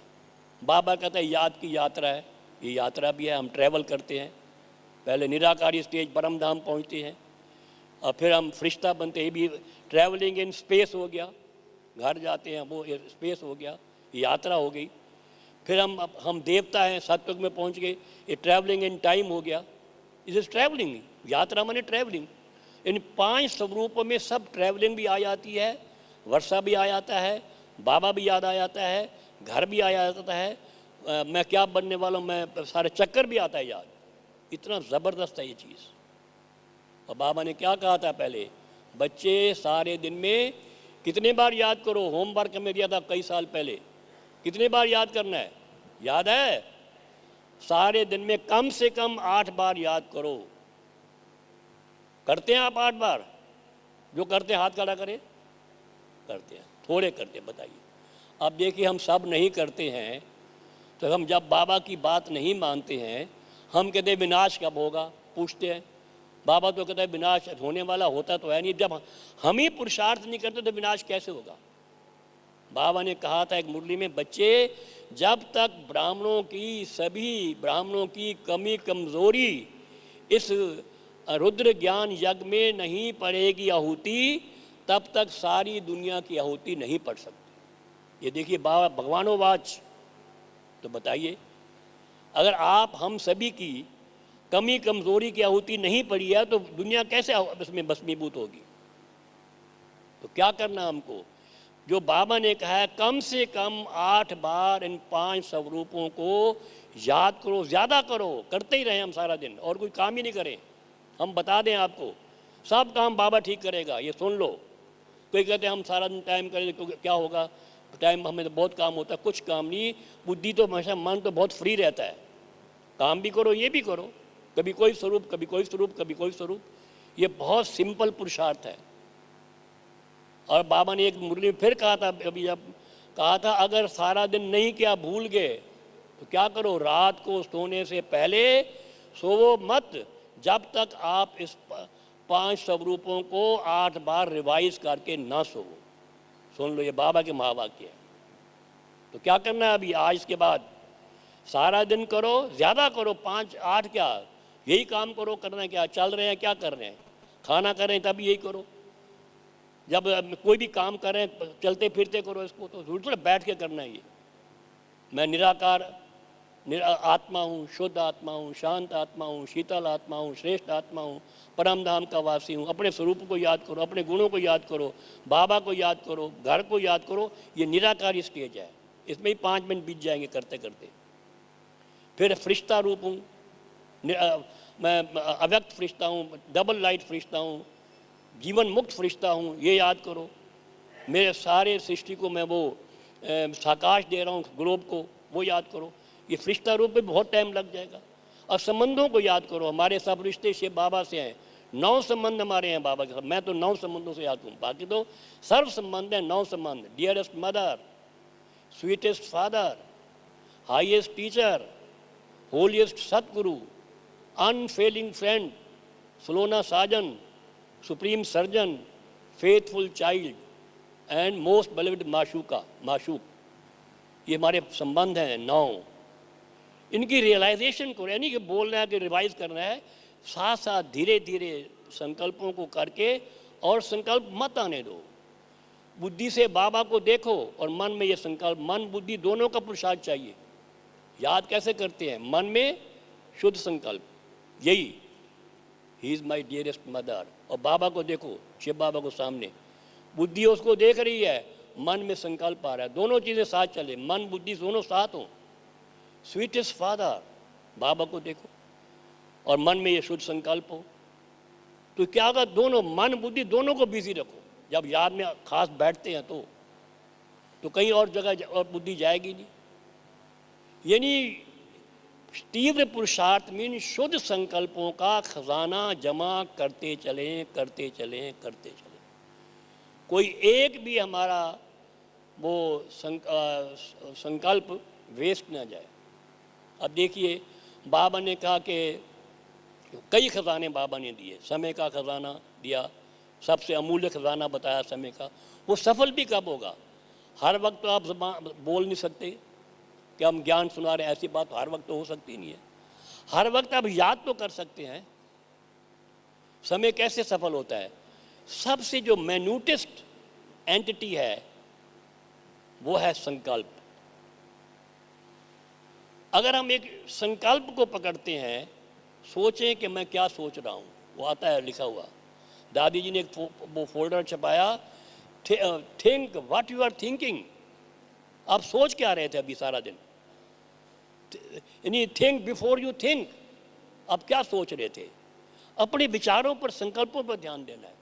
बाबा कहता है याद की यात्रा है, ये यात्रा भी है। हम ट्रैवल करते हैं, पहले निराकारी स्टेज परम धाम पहुँचते हैं, और फिर हम फरिश्ता बनते हैं, ये भी ट्रैवलिंग इन स्पेस हो गया। घर जाते हैं, वो स्पेस हो गया, यात्रा हो गई। फिर हम देवता हैं, सतयुग में पहुंच गए, ये ट्रैवलिंग इन टाइम हो गया। इस इज ट्रैवलिंग, यात्रा माने ट्रैवलिंग। इन 5 स्वरूपों में सब ट्रैवलिंग भी आ जाती है, वर्षा भी आ जाता है, बाबा भी याद आ जाता है, घर भी आ जाता है, मैं क्या बनने वाला हूँ, मैं सारे चक्कर भी आता है याद। इतना ज़बरदस्त है ये चीज़। और बाबा ने क्या कहा था पहले, बच्चे सारे दिन में कितने बार याद करो, होमवर्क में दिया था कई साल पहले, कितने बार याद करना है, याद है? सारे दिन में कम से कम 8 बार याद करो। करते हैं आप 8 बार? जो करते हैं हाथ खड़ा करें। करते हैं, थोड़े करते हैं, बताइए। अब देखिए हम सब नहीं करते हैं, तो हम जब बाबा की बात नहीं मानते हैं, हम कहते हैं विनाश कब होगा, पूछते हैं। बाबा तो कहता है विनाश होने वाला होता तो है नहीं। जब हम ही पुरुषार्थ नहीं करते तो विनाश कैसे होगा? बाबा ने कहा था एक मुरली में, बच्चे जब तक सभी ब्राह्मणों की कमी कमज़ोरी इस रुद्र ज्ञान यज्ञ में नहीं पड़ेगी आहुति, तब तक सारी दुनिया की आहुति नहीं पड़ सकती। ये देखिए बाबा भगवानोवाच। तो बताइए, अगर आप हम सभी की कमी कमज़ोरी की आहुति नहीं पड़ी है तो दुनिया कैसे इसमें भस्मीभूत होगी? तो क्या करना हमको? जो बाबा ने कहा है कम से कम 8 बार इन 5 स्वरूपों को याद करो, ज़्यादा करो। करते ही रहें हम सारा दिन, और कोई काम ही नहीं करें। हम बता दें आपको, सब काम बाबा ठीक करेगा, ये सुन लो। कोई कहते हैं हम सारा दिन टाइम करें तो क्या होगा? टाइम हमें तो बहुत काम होता है। कुछ काम नहीं, बुद्धि तो हमेशा, मन तो बहुत फ्री रहता है। काम भी करो, ये भी करो, कभी कोई स्वरूप, कभी कोई स्वरूप, कभी कोई स्वरूप। ये बहुत सिंपल पुरुषार्थ है। और बाबा ने एक मुरली में फिर कहा था, अभी जब कहा था अगर सारा दिन नहीं किया, भूल गए, तो क्या करो? रात को सोने से पहले सोवो मत जब तक आप इस 5 स्वरूपों को 8 बार रिवाइज करके ना सोवो। सुन लो, ये बाबा के महावाक्य है। तो क्या करना है अभी? आज के बाद सारा दिन करो, ज़्यादा करो, 5 8 क्या, यही काम करो। करना है क्या? चल रहे हैं, क्या कर रहे हैं? खाना कर रहे हैं तब यही करो। जब कोई भी काम कर रहे हैं चलते फिरते करो इसको, तो जरूर थोड़ा बैठ के करना है। ये मैं निराकार आत्मा हूँ, शुद्ध आत्मा हूँ, शांत आत्मा हूँ, शीतल आत्मा हूँ, श्रेष्ठ आत्मा हूँ, परम धाम का वासी हूँ। अपने स्वरूप को याद करो, अपने गुणों को याद करो, बाबा को याद करो, घर को याद करो। ये निराकारी स्टेज है, इसमें ही 5 मिनट बीत जाएंगे करते करते। फिर फरिश्ता रूप हूँ, मैं अव्यक्त फरिश्ता हूँ, डबल लाइट फरिश्ता हूँ, जीवन मुक्त फरिश्ता हूँ, ये याद करो। मेरे सारे सृष्टि को मैं वो साकाश दे रहा हूँ, ग्लोब को, वो याद करो। ये फरिश्ता रूप में बहुत टाइम लग जाएगा। और संबंधों को याद करो। हमारे सब रिश्ते से बाबा से हैं, 9 संबंध हमारे हैं बाबा के साथ। मैं तो 9 संबंधों से याद हूँ, बाकी तो सर्व संबंध हैं। 9 संबंध: dearest mother, sweetest father, highest teacher, holiest satguru, unfailing friend, सलोना साजन, supreme surgeon, faithful child and most beloved माशूक। ये हमारे संबंध हैं 9। इनकी रियलाइजेशन को, यानी कि बोलना है कि रिवाइज करना है, साथ साथ धीरे धीरे संकल्पों को करके। और संकल्प मत आने दो, बुद्धि से बाबा को देखो और मन में ये संकल्प, मन बुद्धि दोनों का पुरुषार्थ चाहिए। याद कैसे करते हैं? मन में शुद्ध संकल्प, यही he is my dearest mother. और बाबा को देखो, शिव बाबा को सामने, बुद्धि उसको देख रही है, मन में संकल्प आ रहा है, दोनों चीज़ें साथ चले, मन बुद्धि दोनों साथ हों। स्वीटेस्ट फादर, बाबा को देखो और मन में ये शुद्ध संकल्प हो, तो क्या होगा? दोनों मन बुद्धि दोनों को बिजी रखो। जब याद में खास बैठते हैं तो कहीं और जगह और बुद्धि जाएगी नहीं। यानी तीव्र पुरुषार्थ मीन शुद्ध संकल्पों का खजाना जमा करते चलें, करते चलें, करते चलें। कोई एक भी हमारा वो संकल्प वेस्ट ना जाए। अब देखिए, बाबा ने कहा कि कई खजाने बाबा ने दिए। समय का खजाना दिया, सबसे अमूल्य खजाना बताया समय का। वो सफल भी कब होगा? हर वक्त तो आप बोल नहीं सकते कि हम ज्ञान सुना रहे हैं, ऐसी बात हर वक्त तो हो सकती नहीं है। हर वक्त आप याद तो कर सकते हैं। समय कैसे सफल होता है? सबसे जो मैन्यूटेस्ट एंटिटी है वो है संकल्प। अगर हम एक संकल्प को पकड़ते हैं, सोचें कि मैं क्या सोच रहा हूँ, वो आता है लिखा हुआ। दादी जी ने एक वो फोल्डर छपाया, think what you are thinking. आप सोच क्या रहे थे अभी सारा दिन? यानी थिंक बिफोर यू थिंक। आप क्या सोच रहे थे? अपने विचारों पर, संकल्पों पर ध्यान देना है।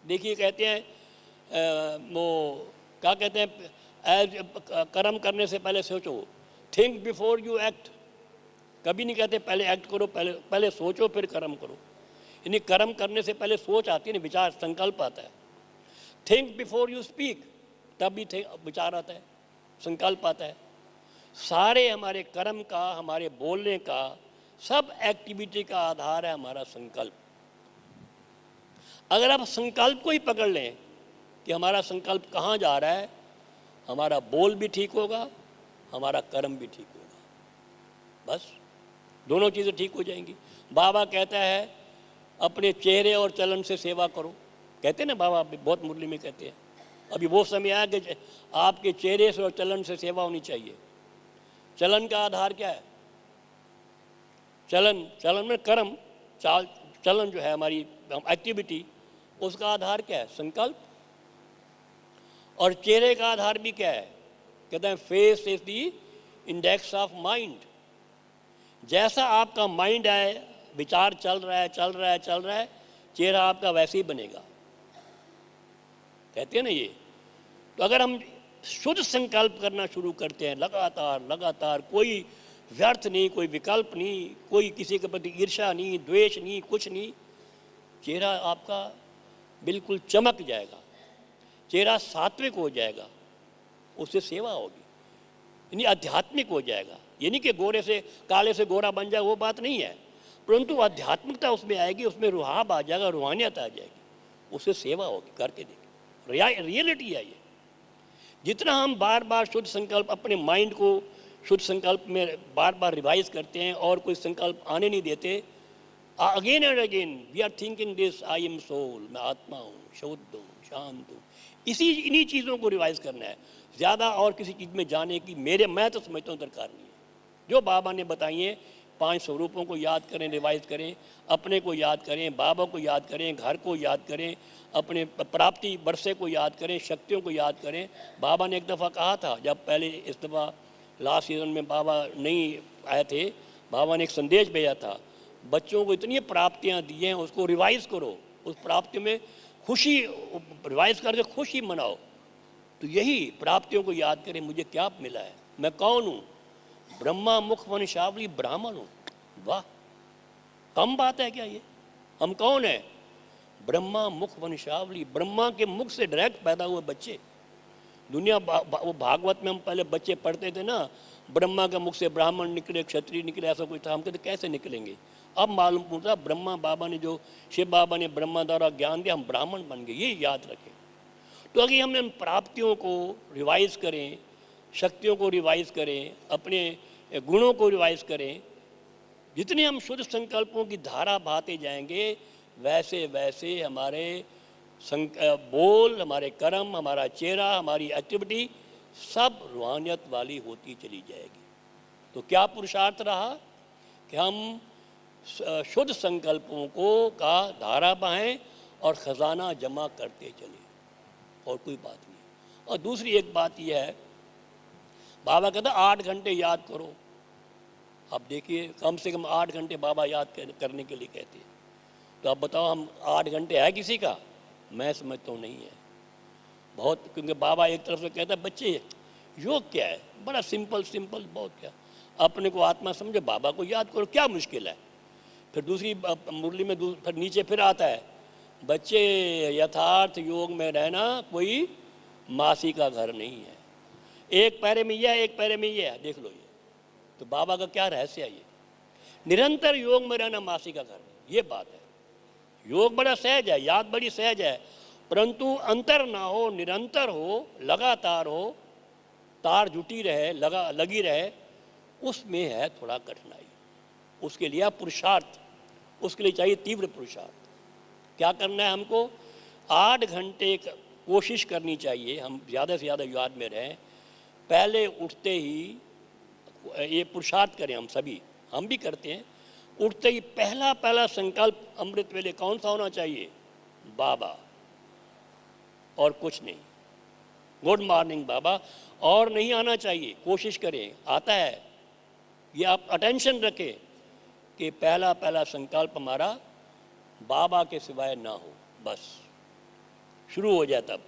देखिए, कहते हैं वो क्या कहते हैं, एज कर्म करने से पहले सोचो, थिंक बिफोर यू एक्ट। कभी नहीं कहते पहले एक्ट करो, पहले सोचो फिर कर्म करो। यानी कर्म करने से पहले सोच आती है ना, विचार संकल्प आता है। थिंक बिफोर यू स्पीक, तब भी विचार आता है, संकल्प आता है। सारे हमारे कर्म का, हमारे बोलने का, सब एक्टिविटी का आधार है हमारा संकल्प। अगर आप संकल्प को ही पकड़ लें कि हमारा संकल्प कहाँ जा रहा है, हमारा बोल भी ठीक होगा, हमारा कर्म भी ठीक होगा। बस दोनों चीज़ें ठीक हो जाएंगी। बाबा कहता है अपने चेहरे और चलन से सेवा करो, कहते हैं ना बाबा, बहुत मुरली में कहते हैं। अभी वो समय आया कि आपके चेहरे से और चलन से सेवा होनी चाहिए। चलन का आधार क्या है? चलन में कर्म, चलन जो है हमारी एक्टिविटी, उसका आधार क्या है? संकल्प। और चेहरे का आधार भी क्या है? कहते हैं face is the index of mind. जैसा आपका माइंड है, विचार चल रहा है, चेहरा आपका वैसे ही बनेगा, कहते हैं ना ये। तो अगर हम शुद्ध संकल्प करना शुरू करते हैं लगातार, कोई व्यर्थ नहीं, कोई विकल्प नहीं, कोई किसी के प्रति ईर्ष्या नहीं, द्वेष नहीं, कुछ नहीं, चेहरा आपका बिल्कुल चमक जाएगा, चेहरा सात्विक हो जाएगा, उससे सेवा होगी, यानी आध्यात्मिक हो जाएगा। यानी कि गोरे से काले से गोरा बन जाए, वो बात नहीं है, परंतु आध्यात्मिकता उसमें आएगी, उसमें रुहाब आ जाएगा, रूहानियत आ जाएगी, उससे सेवा होगी। करके देखिए, रियलिटी है ये। जितना हम बार बार शुद्ध संकल्प, अपने माइंड को शुद्ध संकल्प में बार बार रिवाइज करते हैं और कोई संकल्प आने नहीं देते, again and again we are thinking this, I am soul, मैं आत्मा हूँ, शुद्ध हूँ, शांत हूँ, इन्हीं चीज़ों को रिवाइज करना है। ज़्यादा और किसी चीज़ में जाने की मैं तो समझता हूँ दरकार नहीं है। जो बाबा ने बताई है, 5 स्वरूपों को याद करें, रिवाइज करें, अपने को याद करें, बाबा को याद करें, घर को याद करें, अपने प्राप्ति वर्षे को याद करें, शक्तियों को याद करें। बाबा ने एक दफ़ा कहा था, जब पहले इस दफ़ा लास्ट सीजन में बाबा नहीं आए थे, बाबा ने एक संदेश भेजा था, बच्चों को इतनी प्राप्तियां दी हैं, उसको रिवाइज करो, उस प्राप्ति में खुशी, रिवाइज करके खुशी मनाओ। तो यही प्राप्तियों को याद करें, मुझे क्या मिला है, मैं कौन हूँ, ब्रह्मा मुख वंशावली ब्राह्मण हूँ। वाह, कम बात है क्या ये? हम कौन है? ब्रह्मा मुख वंशावली, ब्रह्मा के मुख से डायरेक्ट पैदा हुए बच्चे। दुनिया वो भागवत में हम पहले बच्चे पढ़ते थे ना, ब्रह्मा के मुख से ब्राह्मण निकले, क्षत्रिय निकले, ऐसा कुछ था। हम कहते कैसे निकलेंगे? अब मालूम पड़ता ब्रह्मा बाबा ने, जो शिव बाबा ने ब्रह्मा द्वारा ज्ञान दिया, हम ब्राह्मण बन गए। ये याद रखें। तो अगर हमने प्राप्तियों को रिवाइज करें, शक्तियों को रिवाइज करें, अपने गुणों को रिवाइज करें, जितने हम शुद्ध संकल्पों की धारा बहाते जाएंगे, वैसे वैसे हमारे बोल, हमारे कर्म, हमारा चेहरा, हमारी एक्टिविटी सब रूहानियत वाली होती चली जाएगी। तो क्या पुरुषार्थ रहा कि हम शुद्ध संकल्पों को का धारा बहाएं और ख़जाना जमा करते चले, और कोई बात नहीं। और दूसरी एक बात यह है, बाबा कहता 8 घंटे याद करो। अब देखिए, कम से कम 8 घंटे बाबा याद करने के लिए कहते हैं। तो अब बताओ, हम 8 घंटे है किसी का? मैं समझता हूँ नहीं है बहुत, क्योंकि बाबा एक तरफ से कहता है बच्चे योग क्या है, बड़ा सिंपल, बहुत क्या, अपने को आत्मा समझो, बाबा को याद करो, क्या मुश्किल है। फिर दूसरी मुरली में फिर नीचे फिर आता है, बच्चे यथार्थ योग में रहना कोई मासी का घर नहीं है। एक पैरे में यह है, एक पैरे में यह है, देख लो ये। तो बाबा का क्या रहस्य है? ये निरंतर योग में रहना मासी का घर नहीं, ये बात है। योग बड़ा सहज है, याद बड़ी सहज है, परंतु अंतर ना हो, निरंतर हो, लगातार हो, तार जुटी रहे, लगी रहे, उसमें है थोड़ा कठिनाई। उसके लिए पुरुषार्थ, उसके लिए चाहिए तीव्र पुरुषार्थ। क्या करना है हमको? 8 घंटे कोशिश करनी चाहिए हम ज़्यादा से ज़्यादा याद में रहें। पहले उठते ही ये पुरुषार्थ करें, हम सभी, हम भी करते हैं। उठते ही पहला संकल्प अमृत वेले कौन सा होना चाहिए? बाबा, और कुछ नहीं। गुड मॉर्निंग बाबा, और नहीं आना चाहिए। कोशिश करें, आता है ये, आप अटेंशन रखें कि पहला संकल्प हमारा बाबा के सिवाय ना हो, बस शुरू हो जाए तब।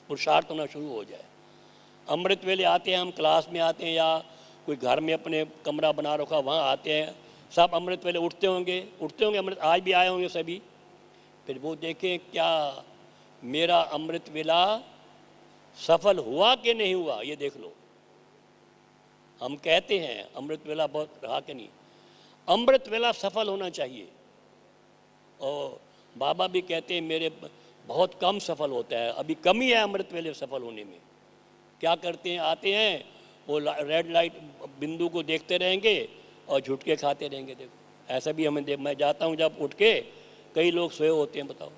पुरुषार्थ होना शुरू हो जाए। अमृत वेले आते हैं, हम क्लास में आते हैं या कोई घर में अपने कमरा बना रखा वहाँ आते हैं, सब अमृत वेले उठते होंगे अमृत, आज भी आए होंगे सभी। फिर वो देखें क्या मेरा अमृत वेला सफल हुआ कि नहीं हुआ, ये देख लो। हम कहते हैं अमृत वेला बहुत रहा कि नहीं, अमृत वेला सफल होना चाहिए। और बाबा भी कहते हैं मेरे बहुत कम सफल होता है, अभी कमी है अमृत वेले सफल होने में। क्या करते हैं, आते हैं वो रेड लाइट बिंदु को देखते रहेंगे और झुटके खाते रहेंगे। देखो ऐसा भी हमें मैं जाता हूँ जब उठ के, कई लोग सोए होते हैं, बताओ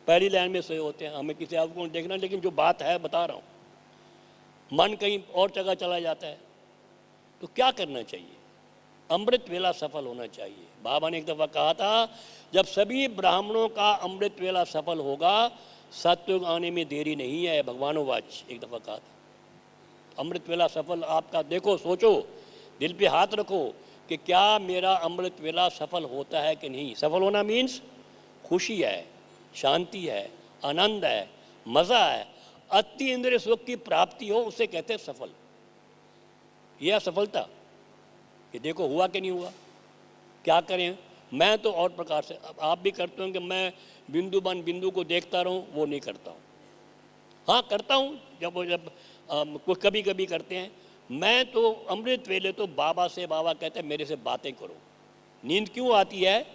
पहली लाइन में सोए होते हैं, हमें किसी और को देखना, लेकिन जो बात है बता रहा हूँ, मन कहीं और जगह चला जाता है। तो क्या करना चाहिए, अमृत वेला सफल होना चाहिए। बाबा ने एक दफ़ा कहा था जब सभी ब्राह्मणों का अमृत वेला सफल होगा सत्युग आने में देरी नहीं है, भगवानोवाच एक दफ़ा कहा था। अमृत वेला सफल आपका, देखो सोचो, दिल पे हाथ रखो कि क्या मेरा अमृत वेला सफल होता है कि नहीं। सफल होना मीन्स खुशी है, शांति है, आनंद है, मज़ा है, अति इंद्रिय सुख की प्राप्ति हो, उसे कहते हैं सफल। यह सफलता कि देखो हुआ कि नहीं हुआ। क्या करें, मैं तो और प्रकार से, आप भी करते हो कि मैं बिंदु बन बिंदु को देखता रहूं, वो नहीं करता हूँ। हाँ करता हूँ जब कुछ कभी कभी करते हैं। मैं तो अमृत वेले तो बाबा से, बाबा कहते हैं मेरे से बातें करो। नींद क्यों आती है,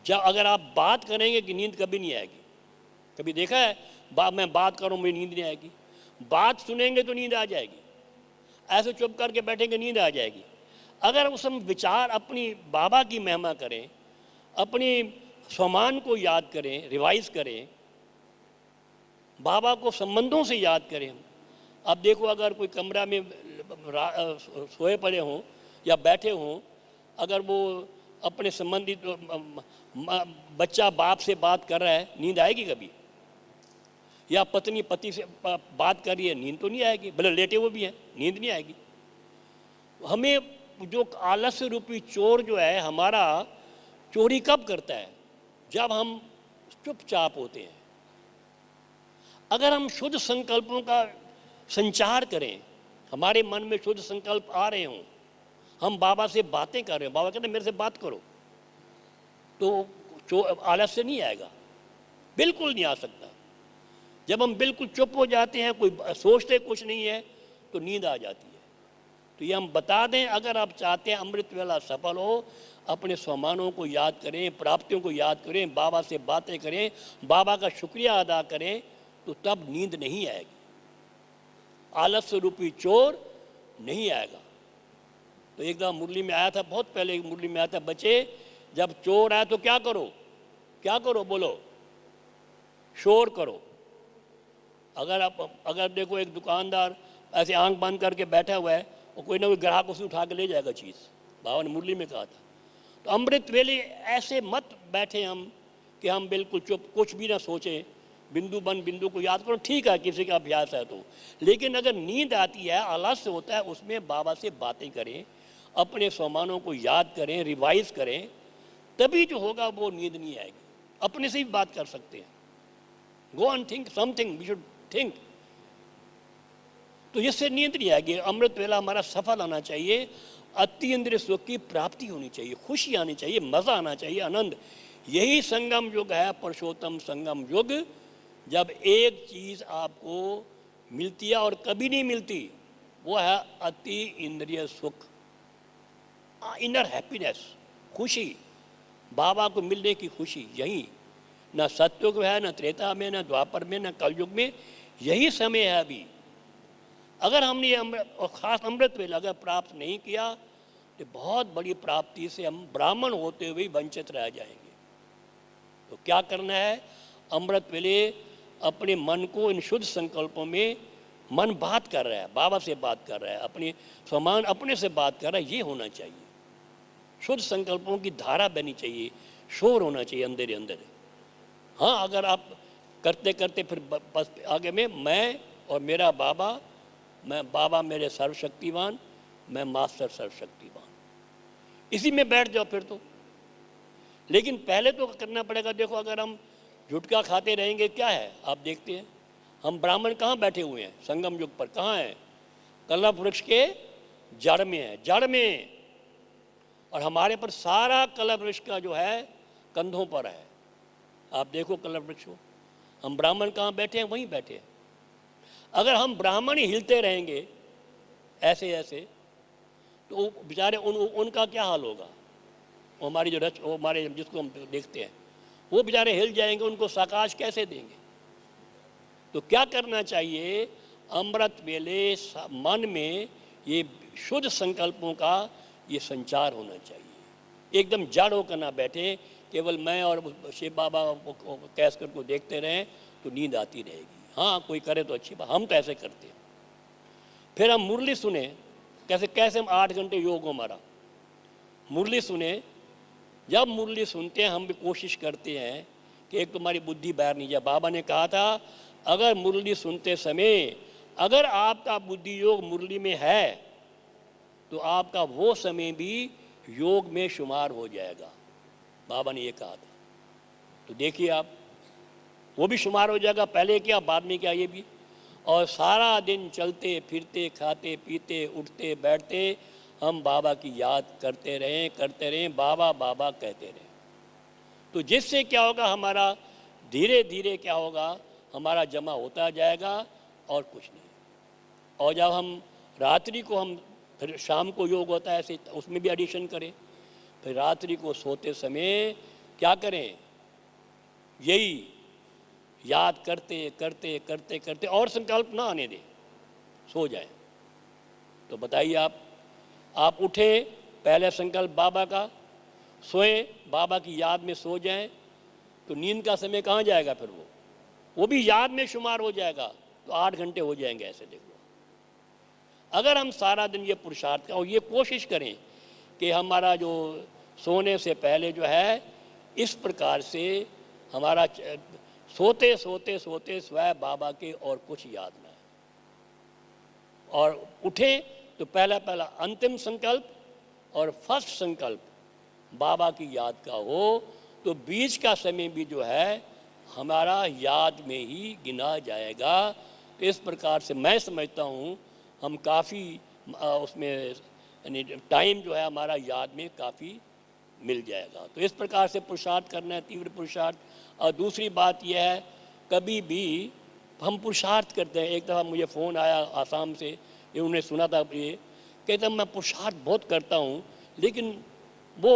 जब अगर आप बात करेंगे कि नींद कभी नहीं आएगी। कभी देखा है मैं बात करूँ मुझे नींद नहीं आएगी, बात सुनेंगे तो नींद आ जाएगी, ऐसे चुप करके बैठेंगे नींद आ जाएगी। अगर उस हम विचार अपनी बाबा की महिमा करें, अपनी स्वमान को याद करें, रिवाइज करें, बाबा को संबंधों से याद करें। अब देखो अगर कोई कमरा में सोए पड़े हों या बैठे हों, अगर वो अपने संबंधित बच्चा बाप से बात कर रहा है, नींद आएगी कभी? या पत्नी पति से बात कर रही है, नींद तो नहीं आएगी, भले लेटे हुए भी हैं, नींद नहीं आएगी। हमें जो आलस्य रूपी चोर जो है हमारा, चोरी कब करता है, जब हम चुपचाप होते हैं। अगर हम शुद्ध संकल्पों का संचार करें, हमारे मन में शुद्ध संकल्प आ रहे हों, हम बाबा से बातें कर रहे हो, बाबा कहते हैं मेरे से बात करो, तो आलस्य नहीं आएगा, बिल्कुल नहीं आ सकता। जब हम बिल्कुल चुप हो जाते हैं, कोई सोचते कुछ नहीं है, तो नींद आ जाती है। तो ये हम बता दें, अगर आप चाहते हैं अमृत वेला सफल हो, अपने स्वमानों को याद करें, प्राप्तियों को याद करें, बाबा से बातें करें, बाबा का शुक्रिया अदा करें, तो तब नींद नहीं आएगी, आलस्य रूपी चोर नहीं आएगा। तो एक दफ़ा मुरली में आया था, बहुत पहले मुरली में आया था, बच्चे जब चोर आए तो क्या करो, क्या करो, बोलो, शोर करो। अगर देखो एक दुकानदार ऐसे आंख बंद करके बैठा हुआ है और कोई ना कोई ग्राहक उसे उठा के ले जाएगा चीज़, बाबा ने मुरली में कहा था। तो अमृत वेले ऐसे मत बैठे हम कि हम बिल्कुल चुप, कुछ भी ना सोचें, बिंदु बन बिंदु को याद करो, ठीक है किसी का अभ्यास है तो। लेकिन अगर नींद आती है, आलस्य होता है, उसमें बाबा से बातें करें, अपने स्वमानों को याद करें, रिवाइज करें, तभी जो होगा वो नींद नहीं आएगी। अपने से ही बात कर सकते हैं, go and think something, we should think, तो इससे नींद नहीं आएगी। अमृत वेला हमारा सफल आना चाहिए, अति इंद्रिय सुख की प्राप्ति होनी चाहिए, खुशी आनी चाहिए, मज़ा आना चाहिए, आनंद। यही संगम युग है, पुरुषोत्तम संगम युग, जब एक चीज़ आपको मिलती है और कभी नहीं मिलती, वो है अति इंद्रिय सुख, इनर हैप्पीनेस, खुशी, बाबा को मिलने की खुशी। यही न सतयुग है, न त्रेता में, न द्वापर में, न कलयुग में, यही समय है अभी। अगर हमने ये और ख़ास अमृत वेला अगर प्राप्त नहीं किया तो बहुत बड़ी प्राप्ति से हम ब्राह्मण होते हुए वंचित रह जाएंगे। तो क्या करना है, अमृत वेले अपने मन को इन शुद्ध संकल्पों में, मन बात कर रहा है, बाबा से बात कर रहा है, अपने स्वमान अपने से बात कर रहा है, ये होना चाहिए। शुद्ध संकल्पों की धारा बनी चाहिए, शोर होना चाहिए अंदर ही अंदर। हाँ अगर आप करते करते फिर बस आगे में मैं और मेरा बाबा, मैं बाबा मेरे सर्वशक्तिवान, मैं मास्टर सर्वशक्तिवान, इसी में बैठ जाओ फिर तो। लेकिन पहले तो करना पड़ेगा। देखो अगर हम झुटका खाते रहेंगे क्या है, आप देखते हैं हम ब्राह्मण कहाँ बैठे हुए हैं? संगम युग पर कहाँ हैं? कल्लभ वृक्ष के जड़ में है, जड़ में। और हमारे पर सारा कल्लभ वृक्ष का जो है कंधों पर है। आप देखो कल्लभ वृक्ष को, हम ब्राह्मण कहाँ बैठे हैं? वहीं बैठे हैं। अगर हम ब्राह्मण ही हिलते रहेंगे ऐसे ऐसे, तो बेचारे उनका क्या हाल होगा? वो हमारी जो वो हमारे जिसको हम देखते हैं, वो बेचारे हिल जाएंगे, उनको साकाश कैसे देंगे? तो क्या करना चाहिए? अमृत वेले मन में ये शुद्ध संकल्पों का ये संचार होना चाहिए। एकदम जड़ होकर ना बैठे, केवल मैं और शिव बाबा कैसकर को देखते रहें तो नींद आती रहेगी। हाँ, कोई करे तो अच्छी बात, हम तो ऐसे करते हैं। फिर हम मुरली सुने, कैसे कैसे हम 8 घंटे योग हो हमारा, मुरली सुने। जब मुरली सुनते हैं हम भी कोशिश करते हैं कि एक तुम्हारी बुद्धि बाहर नहीं जाए। बाबा ने कहा था अगर मुरली सुनते समय अगर आपका बुद्धि योग मुरली में है तो आपका वो समय भी योग में शुमार हो जाएगा। बाबा ने ये कहा था। तो देखिए आप, वो भी शुमार हो जाएगा। पहले क्या बाद में क्या, ये भी। और सारा दिन चलते फिरते खाते पीते उठते बैठते हम बाबा की याद करते रहें, बाबा बाबा कहते रहें। तो जिससे क्या होगा, हमारा धीरे धीरे क्या होगा, हमारा जमा होता जाएगा और कुछ नहीं। और जब हम रात्रि को, हम फिर शाम को योग होता है ऐसे, उसमें भी एडिशन करें। फिर रात्रि को सोते समय क्या करें? यही याद करते करते करते करते और संकल्प ना आने दें, सो जाए। तो बताइए आप उठे, पहले संकल्प बाबा का, सोए बाबा की याद में सो जाएं, तो नींद का समय कहाँ जाएगा? फिर वो भी याद में शुमार हो जाएगा। तो 8 घंटे हो जाएंगे ऐसे। देख लो, अगर हम सारा दिन ये पुरुषार्थ का और ये कोशिश करें कि हमारा जो सोने से पहले जो है इस प्रकार से हमारा सोते सोते सोते स्वयं बाबा के और कुछ याद ना है। और उठे तो पहला अंतिम संकल्प और फर्स्ट संकल्प बाबा की याद का हो, तो बीच का समय भी जो है हमारा याद में ही गिना जाएगा। तो इस प्रकार से मैं समझता हूँ हम काफ़ी उसमें यानी टाइम जो है हमारा याद में काफ़ी मिल जाएगा। तो इस प्रकार से पुरुषार्थ करना है, तीव्र पुरुषार्थ। और दूसरी बात यह है, कभी भी हम पुरुषार्थ करते हैं। एक दफ़ा मुझे फ़ोन आया आसाम से, ये उन्हें सुना था, ये कहता मैं पुरुषार्थ बहुत करता हूँ लेकिन वो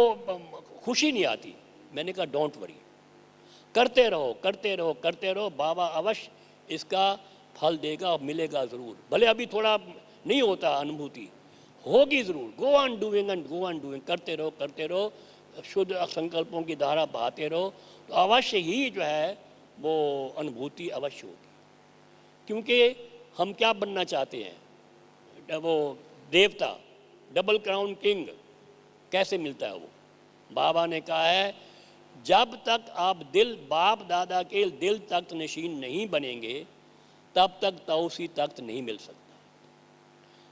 खुशी नहीं आती। मैंने कहा डोंट वरी, करते रहो करते रहो करते रहो, बाबा अवश्य इसका फल देगा और मिलेगा ज़रूर। भले अभी थोड़ा नहीं होता, अनुभूति होगी ज़रूर। Go on doing and go on doing, करते रहो, शुद्ध संकल्पों की धारा बहाते रहो, तो अवश्य ही जो है वो अनुभूति अवश्य होगी। क्योंकि हम क्या बनना चाहते हैं? वो देवता, डबल क्राउन किंग कैसे मिलता है? वो बाबा ने कहा है जब तक आप बाप दादा के दिल तख्त नशीन नहीं बनेंगे तब तक तौसी तख्त नहीं मिल सकता।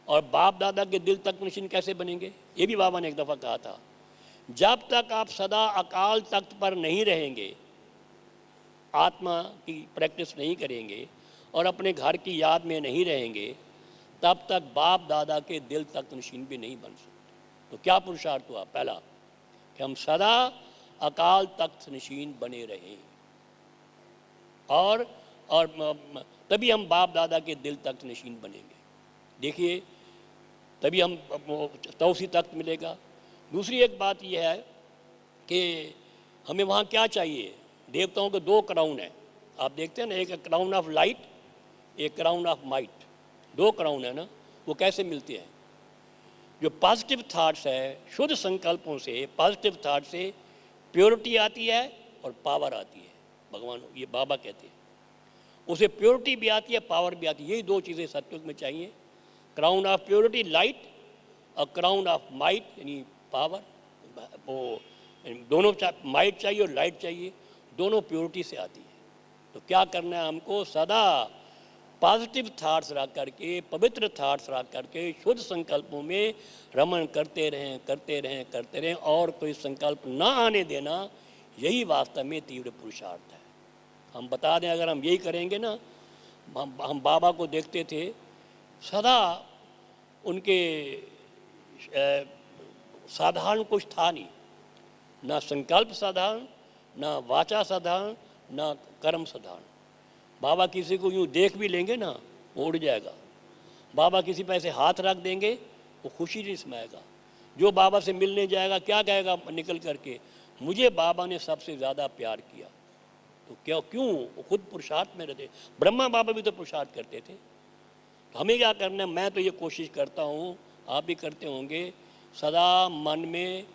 और बाप दादा के दिल तख्त नशीन कैसे बनेंगे? ये भी बाबा ने एक दफ़ा कहा था, जब तक आप सदा अकाल तख्त पर नहीं रहेंगे, आत्मा की प्रैक्टिस नहीं करेंगे और अपने घर की याद में नहीं रहेंगे, तब तक बाप दादा के दिल तख्त नशीन भी नहीं बन सकते। तो क्या पुरुषार्थ हुआ? पहला कि हम सदा अकाल तख्त नशीन बने रहें, और तभी हम बाप दादा के दिल तख्त नशीन बनेंगे। देखिए, तभी हम तौसी तख्त मिलेगा। दूसरी एक बात यह है कि हमें वहाँ क्या चाहिए? देवताओं के 2 क्राउन हैं, आप देखते हैं ना, एक क्राउन ऑफ लाइट, एक क्राउन ऑफ माइट। 2 क्राउन है ना। वो कैसे मिलते हैं? जो पॉजिटिव थाट्स है, शुद्ध संकल्पों से, पॉजिटिव थाट से प्योरिटी आती है और पावर आती है। भगवान ये बाबा कहते हैं, उसे प्योरिटी भी आती है, पावर भी आती है। यही 2 चीज़ें सत्युग में चाहिए, क्राउन ऑफ प्योरिटी लाइट और क्राउन ऑफ माइट यानी पावर। वो दोनों माइट चाहिए और लाइट चाहिए, दोनों प्योरिटी से आती है। तो क्या करना है हमको? सदा पॉजिटिव थाट्स रख करके, पवित्र थाट्स रख करके शुद्ध संकल्पों में रमण करते रहें और कोई संकल्प ना आने देना। यही वास्तव में तीव्र पुरुषार्थ है। हम बता दें, अगर हम यही करेंगे ना हम बाबा को देखते थे, सदा उनके साधारण कुछ था नहीं, ना संकल्प साधारण, ना वाचा साधारण, ना कर्म साधारण। बाबा किसी को यूँ देख भी लेंगे ना, वो उड़ जाएगा। बाबा किसी पे ऐसे हाथ रख देंगे, वो खुशी नहीं समाएगा। जो बाबा से मिलने जाएगा क्या कहेगा निकल करके, मुझे बाबा ने सबसे ज़्यादा प्यार किया। तो क्यों वो खुद पुरुषार्थ में रहते। ब्रह्मा बाबा भी तो पुरुषार्थ करते थे। तो हमें क्या करना है, मैं तो ये कोशिश करता हूँ, आप भी करते होंगे, सदा मन में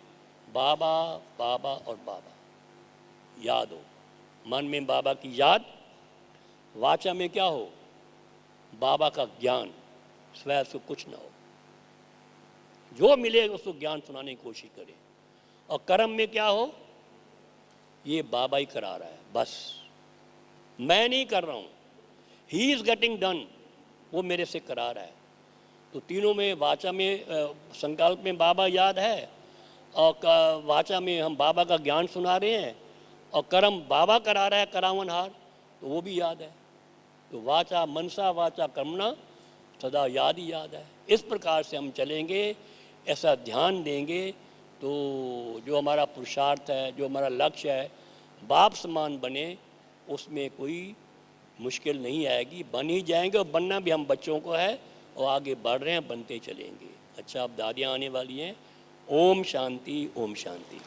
बाबा बाबा और बाबा याद हो। मन में बाबा की याद, वाचा में क्या हो, बाबा का ज्ञान, स्वयं से कुछ ना हो, जो मिले उसको ज्ञान सुनाने की कोशिश करें। और कर्म में क्या हो, ये बाबा ही करा रहा है, बस मैं नहीं कर रहा हूँ, ही इज़ गेटिंग डन, वो मेरे से करा रहा है। तो तीनों में, वाचा में संकल्प में बाबा याद है, और वाचा में हम बाबा का ज्ञान सुना रहे हैं, और कर्म बाबा करा रहा है करावनहार, तो वो भी याद है। तो वाचा मनसा वाचा कर्मणा सदा याद ही याद है। इस प्रकार से हम चलेंगे, ऐसा ध्यान देंगे, तो जो हमारा पुरुषार्थ है, जो हमारा लक्ष्य है, बाप समान बने, उसमें कोई मुश्किल नहीं आएगी, बन ही जाएंगे। और बनना भी हम बच्चों को है, और आगे बढ़ रहे हैं, बनते चलेंगे। अच्छा, अब दादियाँ आने वाली हैं। ओम शांति, ओम शांति।